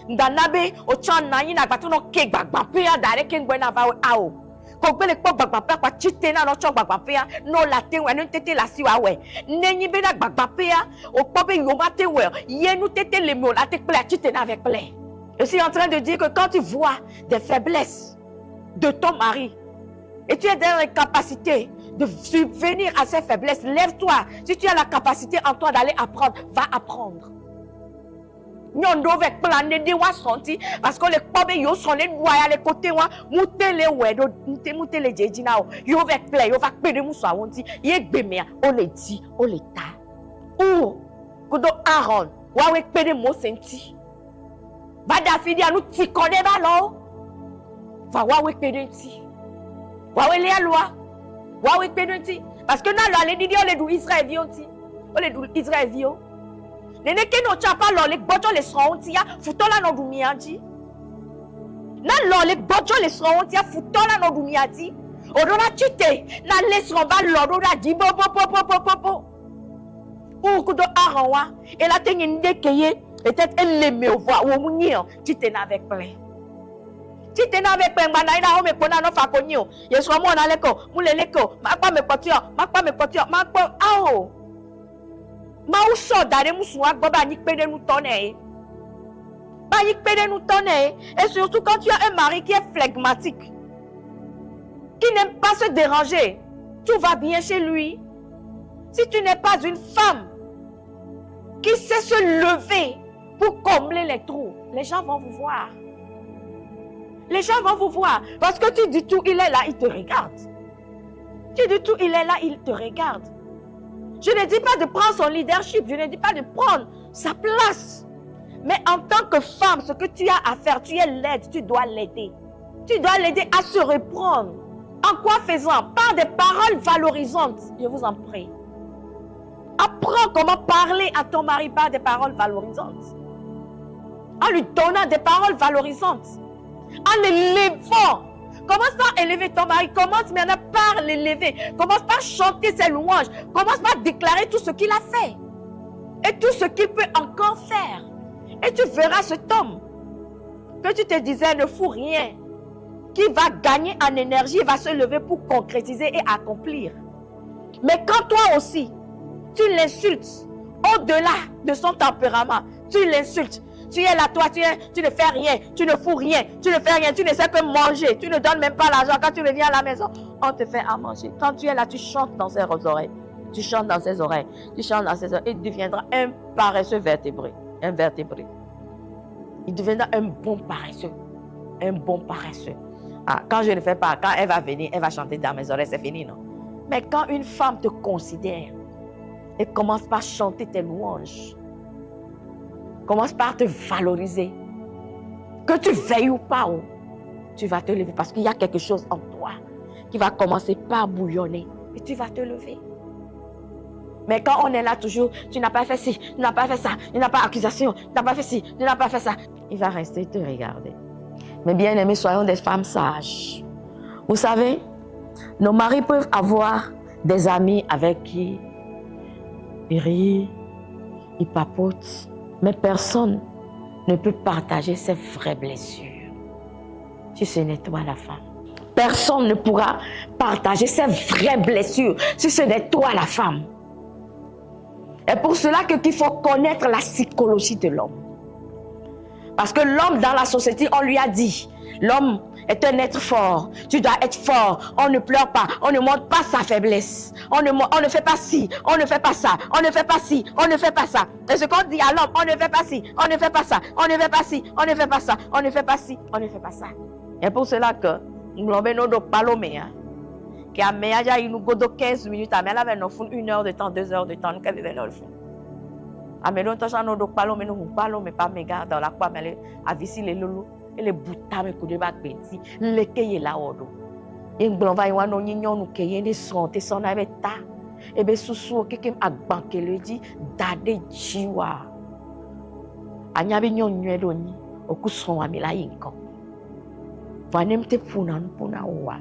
Ndanabe o chon na yin agbatu no ke gbagbape ya dare ke ngwe na va awo. Ko gbe le po gbagbape kwa chite na no chon gbagbape ya no late we no tete la siwa we. Nenyi be na gbagbape ya o po be yo mate we. Ye nou tete le mo late ple chite na avec ple. Je suis en train de dire que quand tu vois des faiblesses de ton mari et tu es dans l'incapacité de subvenir à ces faiblesses, lève-toi. Si tu as la capacité en toi d'aller apprendre, va apprendre. Nyondo avec planer de wa senti parce que les pobe yo sont les noya les côtés wa mutele wedo mutele jejina o yo avec play yo va pede muso awonti ye gbemea o le di o le ta o kodo Aaron wa we pede mo senti va David ya nous ti connaît ba lo va wa we pede ti wa we le loi wa we pede ti parce que na lo le di o le du Israël vionti o le du Israël vio nene ke no chapa lo le bojo le sontia futola no dumiaji na lo le bojo le sontia futola no dumiaji odora chite na le son ba lo do da di bo ou kudo arawa et la tengende keye peut-être elle l'aimait au voir ou munio tu t'es avec plein tu t'es avec plein banaina ho me kona no fa konyo yeso mo na leko muleleko makwa me potio makwa ao ma ou so dare musu agbo ba ni pede nu tonne ba ni pede nu tonne et surtout quand tu as un mari qui est flegmatique qui n'aime pas se déranger tout va bien chez lui. Si tu n'es pas une femme qui sait se lever pour combler les trous, les gens vont vous voir. Les gens vont vous voir. Parce que tu dis tout, il est là, il te regarde. Tu dis tout, il est là, il te regarde. Je ne dis pas de prendre son leadership, je ne dis pas de prendre sa place. Mais en tant que femme, ce que tu as à faire, tu es l'aide, tu dois l'aider. Tu dois l'aider à se reprendre. En quoi faisant? Par des paroles valorisantes, je vous en prie. Apprends comment parler à ton mari par des paroles valorisantes. En lui donnant des paroles valorisantes. En l'élevant. Commence par élever ton mari. Commence maintenant par l'élever. Commence par chanter ses louanges. Commence par déclarer tout ce qu'il a fait. Et tout ce qu'il peut encore faire. Et tu verras cet homme que tu te disais ne fout rien. Qui va gagner en énergie, va se lever pour concrétiser et accomplir. Mais quand toi aussi, tu l'insultes au-delà de son tempérament, tu l'insultes. Tu es là, toi, tu ne fais rien, tu ne fous rien, tu ne fais rien, tu ne sais que manger, tu ne donnes même pas l'argent. Quand tu reviens à la maison, on te fait à manger. Quand tu es là, tu chantes dans ses oreilles. Tu chantes dans ses oreilles. Tu chantes dans ses oreilles. Il deviendra un paresseux vertébré. Un vertébré. Il deviendra un bon paresseux. Un bon paresseux. Ah, quand je ne fais pas, quand elle va venir, elle va chanter dans mes oreilles, c'est fini, non? Mais quand une femme te considère et commence par chanter tes louanges, commence par te valoriser, que tu veilles ou pas, tu vas te lever parce qu'il y a quelque chose en toi qui va commencer par bouillonner et tu vas te lever. Mais quand on est là toujours, tu n'as pas fait ci, tu n'as pas fait ça, il n'a pas accusation, tu n'as pas fait ci, tu n'as pas fait ça, il va rester te regarder. Mais bien aimés, soyons des femmes sages. Vous savez, nos maris peuvent avoir des amis avec qui ils rient, ils papotent, mais personne ne peut partager ses vraies blessures. Si ce n'est toi la femme. Personne ne pourra partager ses vraies blessures si ce n'est toi la femme. Et pour cela qu'il faut connaître la psychologie de l'homme. Parce que l'homme dans la société, on lui a dit, l'homme est un être fort, tu dois être fort, on ne pleure pas, on ne montre pas sa faiblesse, on ne fait pas ci, on ne fait pas ça, on ne fait pas ci, on ne fait pas ça. Et ce qu'on dit à l'homme, on ne fait pas ci, on ne fait pas ça, on ne fait pas ci, on ne fait pas ça, on ne fait pas ci, on ne fait pas ça. Et pour cela que nous avons parlé, qui a mis à nous 15 minutes, mais elle avait 1 heure de temps, 2 heures de temps, nous avons fait le fond. Amelon tosha no do palo me no palo me pa me ga dans la kwa mele avisi le lolo et le buta me kude ba beti le keye la odo e ngbon va yiwa no nyinyon nu keye ni son te son na be ta e be susu keke agbanke le di dade jiwa anya be nyon nwe do ni okuson wa mi la yinko vanem te puna wa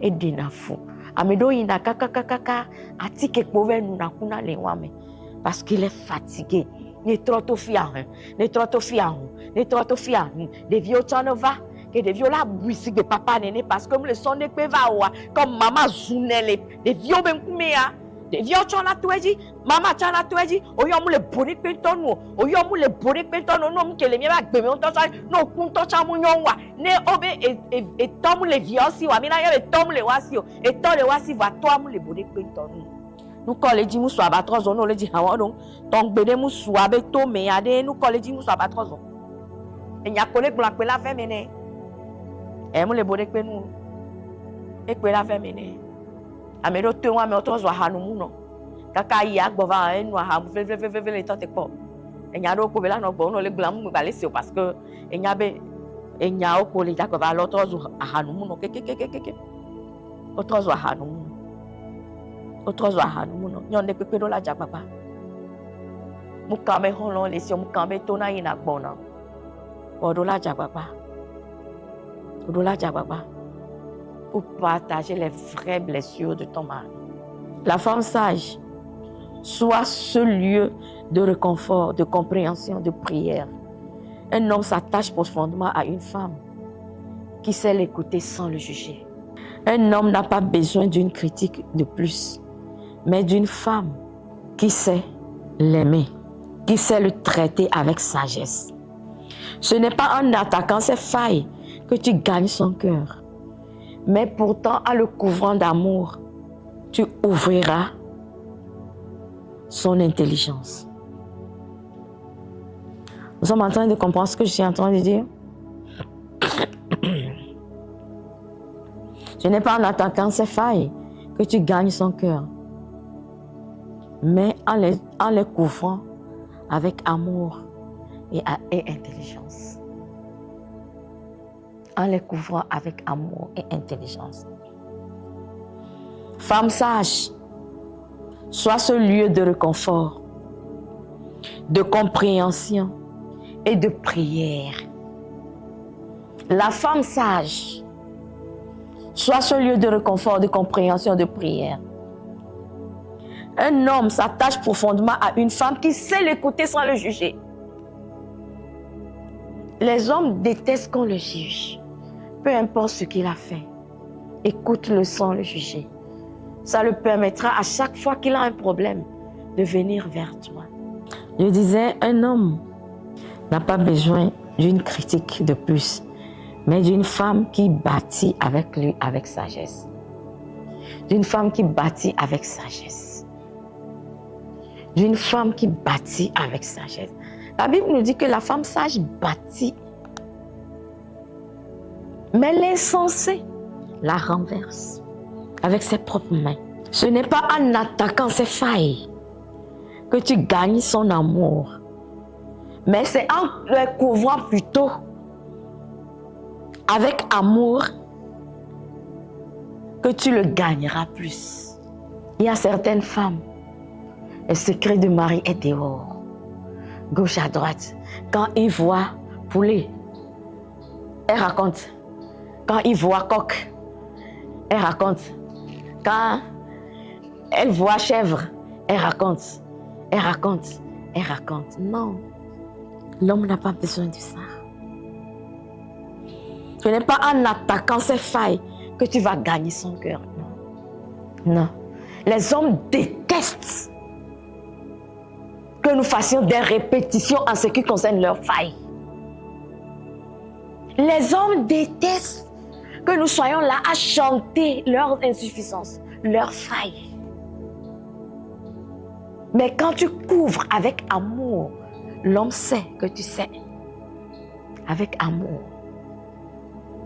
e dinafu amedo yinda kaka atike pove nu na kuna le wa me. Parce qu'il est fatigué. Il est trop fier. Il est trop fier. Il est trop fier. Des vieux va. Que des vieux là bouissent de papa néné. Parce que comme le son de peva comme maman zounelle. Des vieux ben koumea. Des vieux tchana touéji. Maman tchana touéji. Oyomou le bonnet penton. Oyomou le bonnet penton. Non, que les miens bébé on t'en non, qu'on t'en chamounyonwa. Ne obe et tom les vieux si wa. Mina et tom les wasio. Et tom les wasi va toi mou le bonnet penton. Nous collèges nous soit 3 ans nous le dit hawa donc bébé nous soit beto mais ade nous collèges nous soit 3 ans et nya collègue blanc la fait mener et nous le bonne que nous et que la fait mener amedo te wa me otozo ha no mu no kaka ya gbova e nu ha mu fe le tante po e nya do ko be la no gbo no le glam mu ba le se parce que e nya be e nya o ko le ja ko ba lo tozo ha no mu no ke otozo ha no mu autres oies nous n'ont pas de la jababa. Mukame holon les si mukame tona ina bona. Odola jababa. Odola jababa. Pour partager les vraies blessures de ton mari. La femme sage soit ce lieu de réconfort, de compréhension, de prière. Un homme s'attache profondément à une femme qui sait l'écouter sans le juger. Un homme n'a pas besoin d'une critique de plus, mais d'une femme qui sait l'aimer, qui sait le traiter avec sagesse. Ce n'est pas en attaquant ses failles que tu gagnes son cœur, mais pourtant en le couvrant d'amour, tu ouvriras son intelligence. Nous sommes en train de comprendre ce que je suis en train de dire. Ce n'est pas en attaquant ses failles que tu gagnes son cœur, mais en les couvrant avec amour et intelligence. En les couvrant avec amour et intelligence. Femme sage, sois ce lieu de réconfort, de compréhension et de prière. La femme sage, soit ce lieu de réconfort, de compréhension, de prière. Un homme s'attache profondément à une femme qui sait l'écouter sans le juger. Les hommes détestent qu'on le juge. Peu importe ce qu'il a fait, écoute-le sans le juger. Ça le permettra à chaque fois qu'il a un problème de venir vers toi. Je disais, un homme n'a pas besoin d'une critique de plus, mais d'une femme qui bâtit avec lui avec sagesse. D'une femme qui bâtit avec sagesse. D'une femme qui bâtit avec sagesse. La Bible nous dit que la femme sage bâtit, mais l'insensé la renverse avec ses propres mains. Ce n'est pas en attaquant ses failles que tu gagnes son amour, mais c'est en le couvrant plutôt avec amour que tu le gagneras plus. Il y a certaines femmes, le secret du mari est dehors, gauche à droite. Quand il voit poulet, elle raconte. Quand il voit coq, elle raconte. Quand elle voit chèvre, elle raconte. Elle raconte. Elle raconte. Non, l'homme n'a pas besoin de ça. Ce n'est pas en attaquant ses failles que tu vas gagner son cœur. Non. Non. Les hommes détestent que nous fassions des répétitions en ce qui concerne leurs failles. Les hommes détestent que nous soyons là à chanter leurs insuffisances, leurs failles. Mais quand tu couvres avec amour, l'homme sait que tu sais. Avec amour,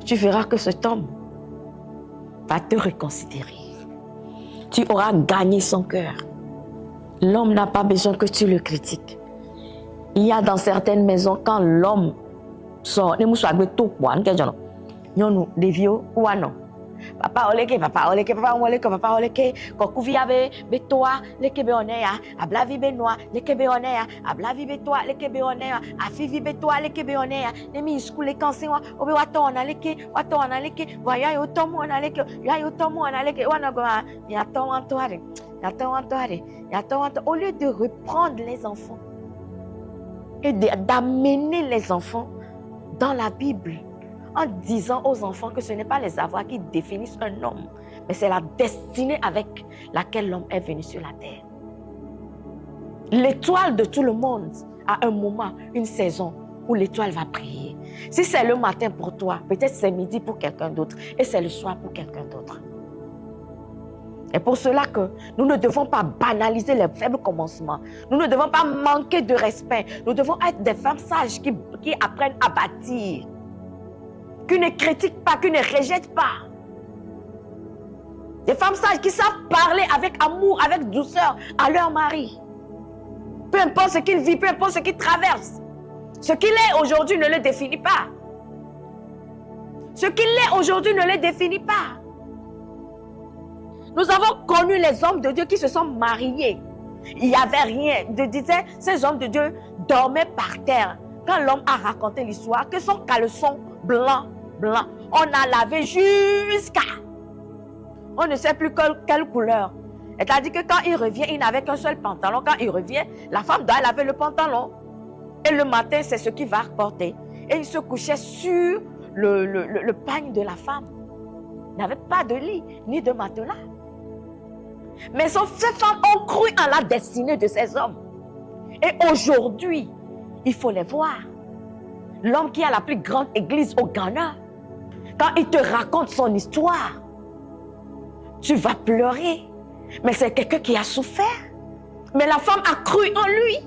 tu verras que cet homme va te reconsidérer. Tu auras gagné son cœur. L'homme n'a pas besoin que tu le critiques. Il y a dans certaines maisons, quand l'homme sort, les moussouaks de tout quoi, nous les vieux ou non. Papa oleke, papa oleke, papa oleke, papa oleke, kokuvia be toa, leke be onea, ablavi be noa, leke be onea, ablavi be toa, leke be onea, afivi be toa, leke be onea, nemi skule kansewa, obe watona leke, voya yo tomu ona leke, wana goma, ya tomantoare, au lieu de reprendre les enfants et d'amener les enfants dans la Bible, en disant aux enfants que ce n'est pas les avoirs qui définissent un homme, mais c'est la destinée avec laquelle l'homme est venu sur la terre. L'étoile de tout le monde a un moment, une saison où l'étoile va briller. Si c'est le matin pour toi, peut-être c'est midi pour quelqu'un d'autre et c'est le soir pour quelqu'un d'autre. Et pour cela que nous ne devons pas banaliser les faibles commencements. Nous ne devons pas manquer de respect. Nous devons être des femmes sages qui apprennent à bâtir. Qui ne critiquent pas, qui ne rejettent pas. Des femmes sages qui savent parler avec amour, avec douceur à leur mari. Peu importe ce qu'il vit, peu importe ce qu'il traverse. Ce qu'il est aujourd'hui ne le définit pas. Ce qu'il est aujourd'hui ne le définit pas. Nous avons connu les hommes de Dieu qui se sont mariés. Il n'y avait rien. Je disais, ces hommes de Dieu dormaient par terre. Quand l'homme a raconté l'histoire, que son caleçon blanc, on a lavé jusqu'à... On ne sait plus quelle couleur. C'est-à-dire que quand il revient, il n'avait qu'un seul pantalon. Quand il revient, la femme doit laver le pantalon. Et le matin, c'est ce qu'il va porter. Et il se couchait sur le pagne de la femme. Il n'avait pas de lit, ni de matelas. Mais ces femmes ont cru en la destinée de ces hommes. Et aujourd'hui, il faut les voir. L'homme qui a la plus grande église au Ghana, quand il te raconte son histoire, tu vas pleurer. Mais c'est quelqu'un qui a souffert. Mais la femme a cru en lui.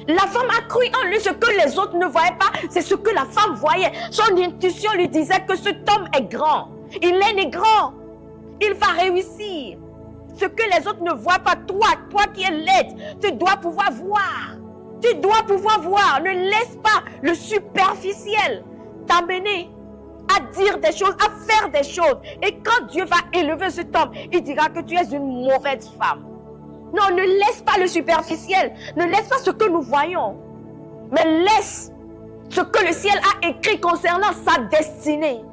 La femme a cru en lui. Ce que les autres ne voyaient pas, c'est ce que la femme voyait. Son intuition lui disait que cet homme est grand. Il est né grand. Il va réussir. Ce que les autres ne voient pas, toi qui es laide, tu dois pouvoir voir. Tu dois pouvoir voir. Ne laisse pas le superficiel t'amener à dire des choses, à faire des choses. Et quand Dieu va élever cet homme, il dira que tu es une mauvaise femme. Non, ne laisse pas le superficiel. Ne laisse pas ce que nous voyons. Mais laisse ce que le ciel a écrit concernant sa destinée.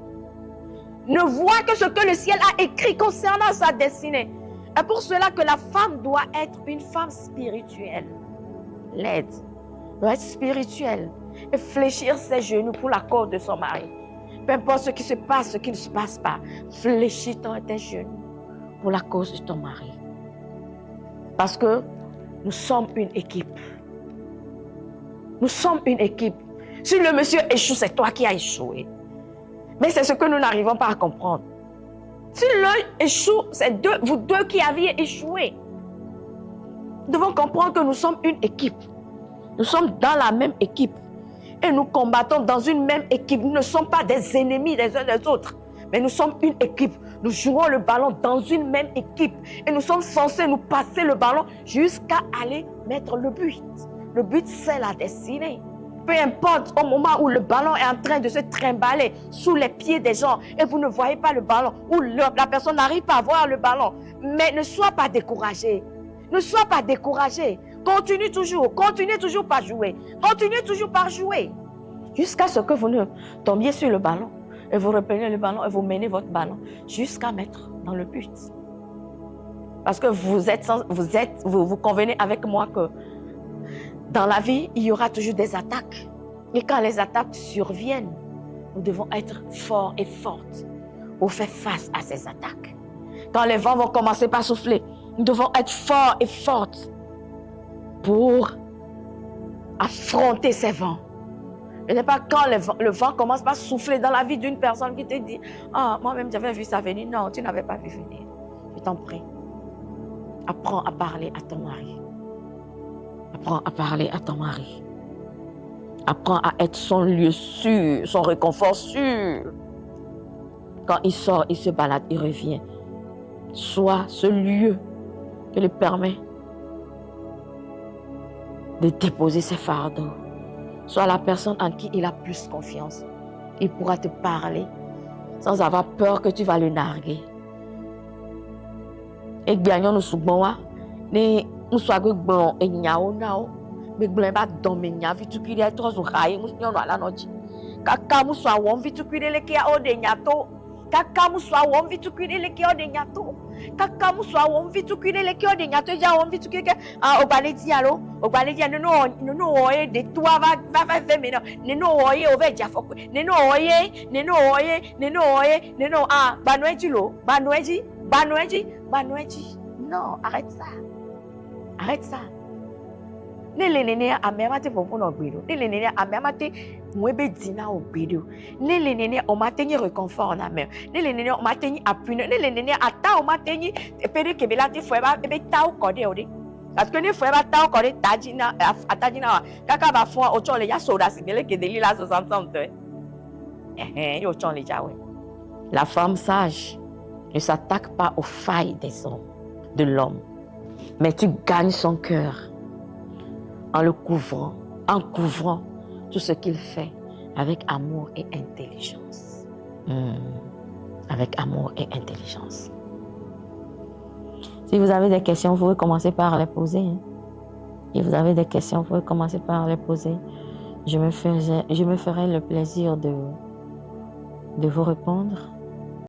Ne vois que ce que le ciel a écrit concernant sa destinée. Et pour cela que la femme doit être une femme spirituelle. L'aide doit être spirituelle. Et fléchir ses genoux pour la cause de son mari. Peu importe ce qui se passe, ce qui ne se passe pas. Fléchis tes genoux pour la cause de ton mari. Parce que nous sommes une équipe. Nous sommes une équipe. Si le monsieur échoue, c'est toi qui as échoué. Mais c'est ce que nous n'arrivons pas à comprendre. Si l'un échoue, c'est vous deux qui aviez échoué. Nous devons comprendre que nous sommes une équipe. Nous sommes dans la même équipe. Et nous combattons dans une même équipe. Nous ne sommes pas des ennemis les uns des autres. Mais nous sommes une équipe. Nous jouons le ballon dans une même équipe. Et nous sommes censés nous passer le ballon jusqu'à aller mettre le but. Le but, c'est la destinée. Peu importe, au moment où le ballon est en train de se trimballer sous les pieds des gens et vous ne voyez pas le ballon, ou la personne n'arrive pas à voir le ballon, mais ne sois pas découragé. Ne sois pas découragé. Continuez toujours par jouer. Continuez toujours par jouer. Jusqu'à ce que vous ne tombiez sur le ballon. Et vous reprenez le ballon et vous menez votre ballon jusqu'à mettre dans le but. Parce que vous convenez avec moi que dans la vie, il y aura toujours des attaques. Et quand les attaques surviennent, nous devons être forts et fortes pour faire face à ces attaques. Quand les vents vont commencer par souffler, nous devons être forts et fortes pour affronter ces vents. Ce n'est pas quand le vent commence par souffler dans la vie d'une personne qui te dit « Ah, moi-même j'avais vu ça venir. » Non, tu n'avais pas vu venir. Je t'en prie. Apprends à parler à ton mari. Apprends à parler à ton mari. Apprends à être son lieu sûr, son réconfort sûr. Quand il sort, il se balade, il revient. Sois ce lieu qui lui permet de déposer ses fardeaux. Sois la personne en qui il a plus confiance. Il pourra te parler sans avoir peur que tu vas le narguer. Et gagnons nous souvent, nous soyons blancs et niao nao, mais blanc pas dominer vite qu'il y a trop de rails, nous sommes là notre. Kaka nous soyons vite qu'il y a qui a de niato. Kaka nous soyons vite qu'il y a qui a de niato. Kaka nous soyons vite qu'il y a qui a de niato. Ya on vite qu'il y a au balai dialo, au balai dialo non oye de toi va faire maintenant. Non oye au veille jafoko. Non oye ah banoueji lo, banoueji. Non, arrête ça. Arrête ça. Ne le nene a memate popo no gbedo. Ne le nene a memate mwebe dina o gbedo. Ne le nene o mateni réconfort na même. Ne le nene o mateni appui. Ne le nene ata o mateni pere kebela te foeba ebe ta o kode ode. Parce que ne foeba ta o kode tajina atajina kaka ba fo o chon le ya soda sibele ke deli la 60 yo chon le ja we. La femme sage ne s'attaque pas aux failles des hommes, de l'homme. Mais tu gagnes son cœur en le couvrant, en couvrant tout ce qu'il fait avec amour et intelligence. Avec amour et intelligence. Si vous avez des questions, vous pouvez commencer par les poser. Si vous avez des questions, vous pouvez commencer par les poser. Je me ferai le plaisir de vous répondre.